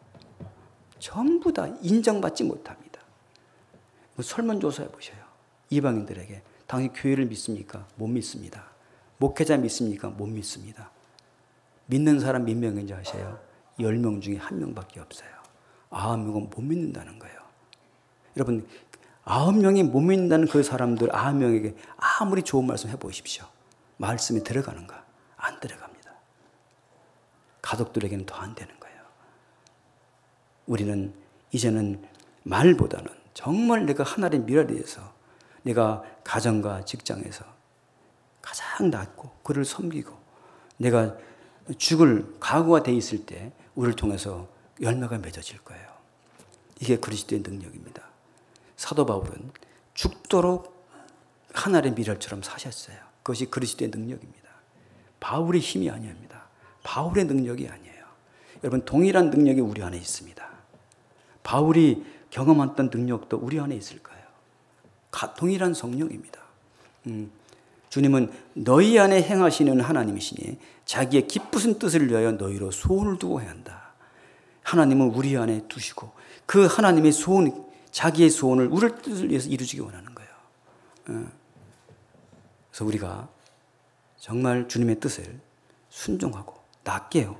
전부 다 인정받지 못합니다. 설문조사해 보셔요. 이방인들에게 당신 교회를 믿습니까? 못 믿습니다. 목회자 믿습니까? 못 믿습니다. 믿는 사람 몇 명인지 아세요? 10명 중에 1명밖에 없어요. 9명은 못 믿는다는 거예요. 여러분 9명이 못 믿는다는 그 사람들 9명에게 아무리 좋은 말씀 해보십시오. 말씀이 들어가는가? 안 들어갑니다. 가족들에게는 더 안 되는 거예요. 우리는 이제는 말보다는 정말 내가 하나님의 미래를 위해서 내가 가정과 직장에서 가장 낫고 그를 섬기고 내가 죽을 각오가 돼 있을 때 우리를 통해서 열매가 맺어질 거예요. 이게 그리스도의 능력입니다. 사도 바울은 죽도록 하나님의 미랄처럼 사셨어요. 그것이 그리스도의 능력입니다. 바울의 힘이 아닙니다. 바울의 능력이 아니에요. 여러분, 동일한 능력이 우리 안에 있습니다. 바울이 경험했던 능력도 우리 안에 있을 거예요. 동일한 성령입니다. 주님은 너희 안에 행하시는 하나님이시니 자기의 기쁘신 뜻을 위하여 너희로 소원을 두고 해야 한다. 하나님은 우리 안에 두시고 그 하나님의 소원, 자기의 소원을 우리의 뜻을 위해서 이루시기 원하는 거예요. 그래서 우리가 정말 주님의 뜻을 순종하고 낫게요.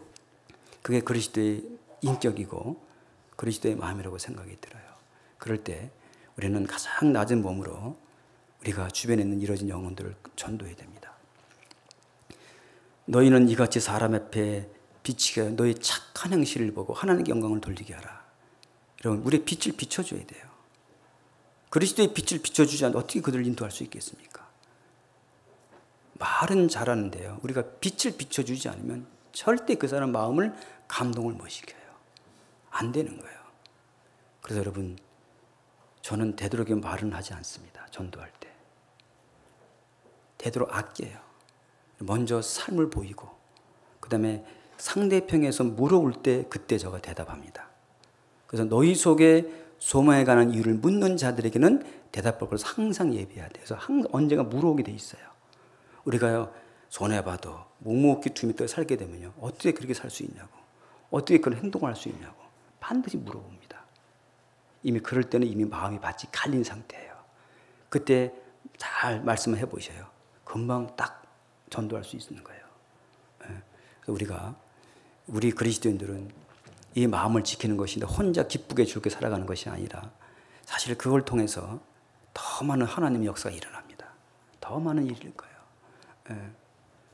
그게 그리스도의 인격이고 그리스도의 마음이라고 생각이 들어요. 그럴 때 우리는 가장 낮은 몸으로 우리가 주변에 있는 이뤄진 영혼들을 전도해야 됩니다. 너희는 이같이 사람 앞에 비치게 하여 너희 착한 행실을 보고 하나님께 영광을 돌리게 하라. 여러분, 우리의 빛을 비춰줘야 돼요. 그리스도의 빛을 비춰주지 않으면 어떻게 그들을 인도할 수 있겠습니까? 말은 잘하는데요, 우리가 빛을 비춰주지 않으면 절대 그 사람 마음을 감동을 못 시켜요. 안 되는 거예요. 그래서 여러분, 저는 되도록이면 말은 하지 않습니다. 전도할 때. 되도록 아껴요. 먼저 삶을 보이고 그 다음에 상대편에서 물어올 때 그때 제가 대답합니다. 그래서 너희 속에 소망에 관한 이유를 묻는 자들에게는 대답할 것을 항상 예비해야 돼요. 그래서 언젠가 물어오게 돼 있어요. 우리가요, 손해봐도 묵묵히 주님 뜻에 살게 되면요, 어떻게 그렇게 살 수 있냐고, 어떻게 그런 행동을 할 수 있냐고 반드시 물어봅니다. 이미 그럴 때는 이미 마음이 바짝 갈린 상태예요. 그때 잘 말씀을 해보셔요. 금방 딱 전도할 수 있는 거예요. 그래서 우리 그리스도인들은 이 마음을 지키는 것인데 혼자 기쁘게 즐겁게 살아가는 것이 아니라 사실 그걸 통해서 더 많은 하나님의 역사가 일어납니다. 더 많은 일일 거예요.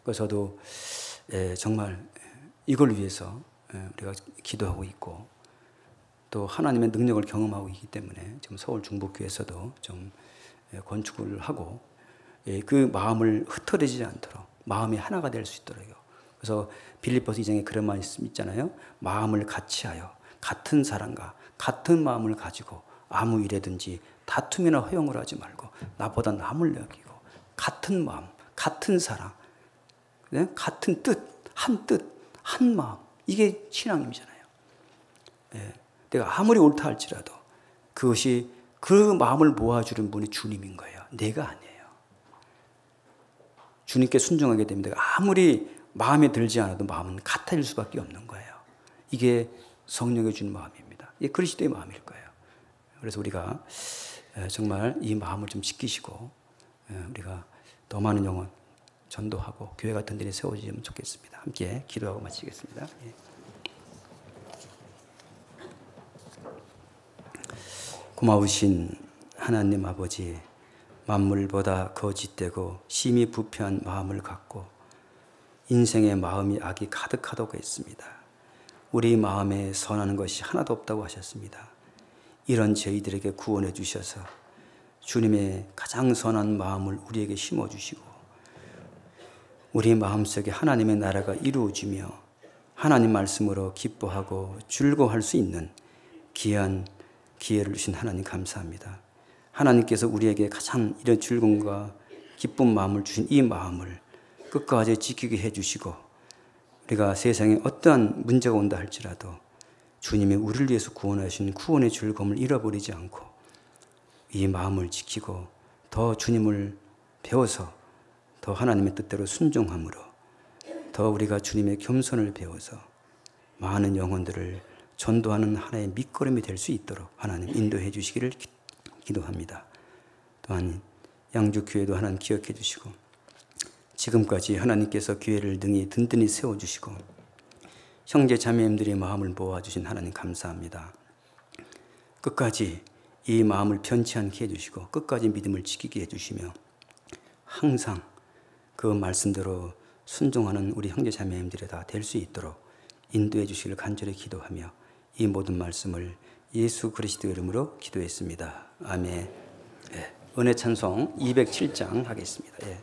그래서 저도 정말 이걸 위해서 우리가 기도하고 있고 또 하나님의 능력을 경험하고 있기 때문에 지금 서울 중복교회에서도 좀 건축을 하고 그 마음을 흩어지지 않도록 마음이 하나가 될 수 있도록요. 그래서 빌립보서 2장에 그런 말씀 있잖아요. 마음을 같이하여 같은 사랑과 같은 마음을 가지고 아무 일에든지 다툼이나 허용을 하지 말고 나보다 남을 여기고 같은 마음, 같은 사랑, 같은 뜻, 한 마음, 이게 신앙임이잖아요. 내가 아무리 옳다 할지라도 그것이 그 마음을 모아주는 분이 주님인 거예요. 내가 아니에요. 주님께 순종하게 되면 내가 아무리 마음에 들지 않아도 마음은 같아질 수밖에 없는 거예요. 이게 성령이 준 마음입니다. 이게 그리스도의 마음일 거예요. 그래서 우리가 정말 이 마음을 좀 지키시고 우리가 더 많은 영혼 전도하고 교회가 든든히 세워지면 좋겠습니다. 함께 기도하고 마치겠습니다. 고마우신 하나님 아버지, 만물보다 거짓되고 심히 부패한 마음을 갖고 인생의 마음이 악이 가득하다고 했습니다. 우리 마음에 선하는 것이 하나도 없다고 하셨습니다. 이런 저희들에게 구원해 주셔서 주님의 가장 선한 마음을 우리에게 심어주시고 우리 마음속에 하나님의 나라가 이루어지며 하나님 말씀으로 기뻐하고 즐거워할 수 있는 귀한 기회를 주신 하나님 감사합니다. 하나님께서 우리에게 가장 이런 즐거움과 기쁜 마음을 주신 이 마음을 끝까지 지키게 해주시고 우리가 세상에 어떠한 문제가 온다 할지라도 주님이 우리를 위해서 구원하신 구원의 즐거움을 잃어버리지 않고 이 마음을 지키고 더 주님을 배워서 더 하나님의 뜻대로 순종함으로 더 우리가 주님의 겸손을 배워서 많은 영혼들을 전도하는 하나의 밑거름이 될 수 있도록 하나님 인도해 주시기를 기도합니다. 또한 양주교회도 하나님 기억해 주시고 지금까지 하나님께서 교회를 능히 든든히 세워주시고 형제 자매님들의 마음을 모아주신 하나님 감사합니다. 끝까지 이 마음을 편치 않게 해주시고 끝까지 믿음을 지키게 해주시며 항상 그 말씀대로 순종하는 우리 형제 자매님들이 다 될 수 있도록 인도해 주시기를 간절히 기도하며 이 모든 말씀을 예수 그리스도 이름으로 기도했습니다. 아멘. 예. 은혜 찬송 207장 하겠습니다. 예.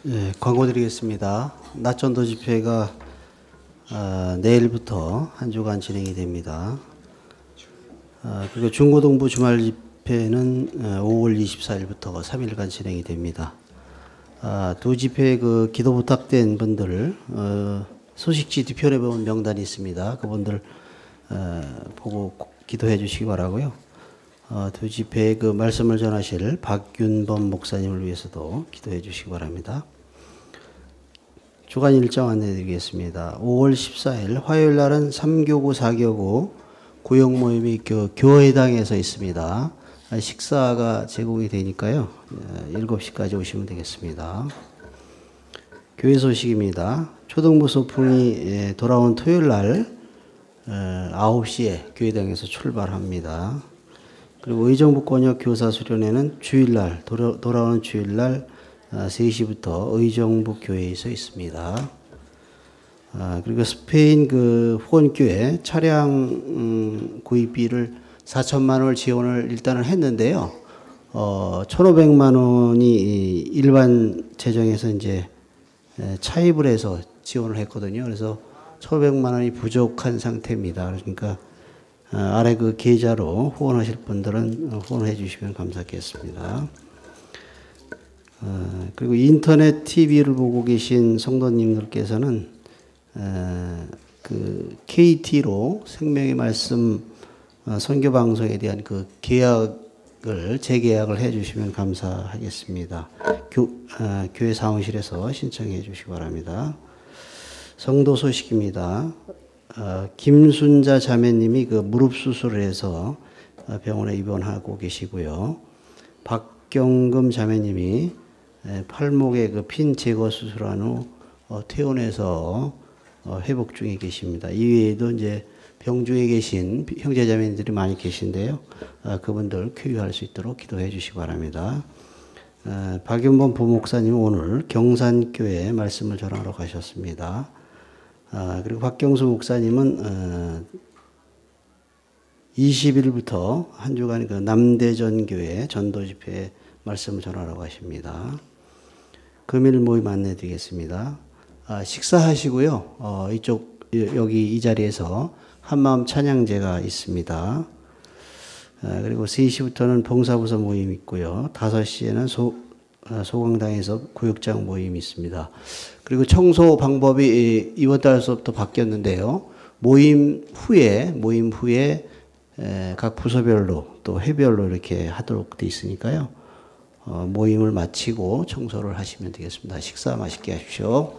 네, 광고 드리겠습니다. 낮전도 집회가 내일부터 한 주간 진행이 됩니다. 그리고 중고등부 주말 집회는 5월 24일부터 3일간 진행이 됩니다. 두 집회 그 기도 부탁된 분들 소식지 뒤편에 보면 명단이 있습니다. 그분들 보고 기도해 주시기 바라고요. 두 집회 그 말씀을 전하실 박윤범 목사님을 위해서도 기도해 주시기 바랍니다. 주간 일정 안내드리겠습니다. 5월 14일 화요일 날은 3교구 4교구 구역 모임이 교회당에서 있습니다. 식사가 제공이 되니까요. 7시까지 오시면 되겠습니다. 교회 소식입니다. 초등부 소풍이 돌아온 토요일 날 9시에 교회당에서 출발합니다. 그리고 의정부권역 교사 수련회는 주일날 돌아오는 주일날 3시부터 의정부 교회에서 있습니다. 그리고 스페인 그 후원교회 차량 구입비를 4천만 원을 지원을 일단은 했는데요. 1,500만 원이 일반 재정에서 이제 차입을 해서 지원을 했거든요. 그래서 1,500만 원이 부족한 상태입니다. 그러니까 아래 그 계좌로 후원하실 분들은 후원해 주시면 감사하겠습니다. 그리고 인터넷 TV를 보고 계신 성도님들께서는 그 KT로 생명의 말씀 선교 방송에 대한 그 계약 재계약을 해주시면 감사하겠습니다. 교회 사무실에서 신청해 주시기 바랍니다. 성도 소식입니다. 김순자 자매님이 그 무릎 수술을 해서 병원에 입원하고 계시고요. 박경금 자매님이 팔목에 그 핀 제거 수술한 후 퇴원해서 회복 중에 계십니다. 이외에도 이제 병중에 계신 형제자매님들이 많이 계신데요. 그분들 쾌유할 수 있도록 기도해 주시기 바랍니다. 박윤범 부목사님 오늘 경산교회 말씀을 전하러 가셨습니다. 그리고 박경수 목사님은 20일부터 한 주간 그 남대전교회 전도집회 말씀을 전하러 가십니다. 금일 모임 안내 드리겠습니다. 식사하시고요. 여기 이 자리에서 한마음 찬양제가 있습니다. 그리고 3시부터는 봉사부서 모임 있고요. 5시에는 소강당에서 구역장 모임이 있습니다. 그리고 청소 방법이 이번 달서부터 바뀌었는데요. 모임 후에 각 부서별로 또 회별로 이렇게 하도록 돼 있으니까요. 모임을 마치고 청소를 하시면 되겠습니다. 식사 맛있게 하십시오.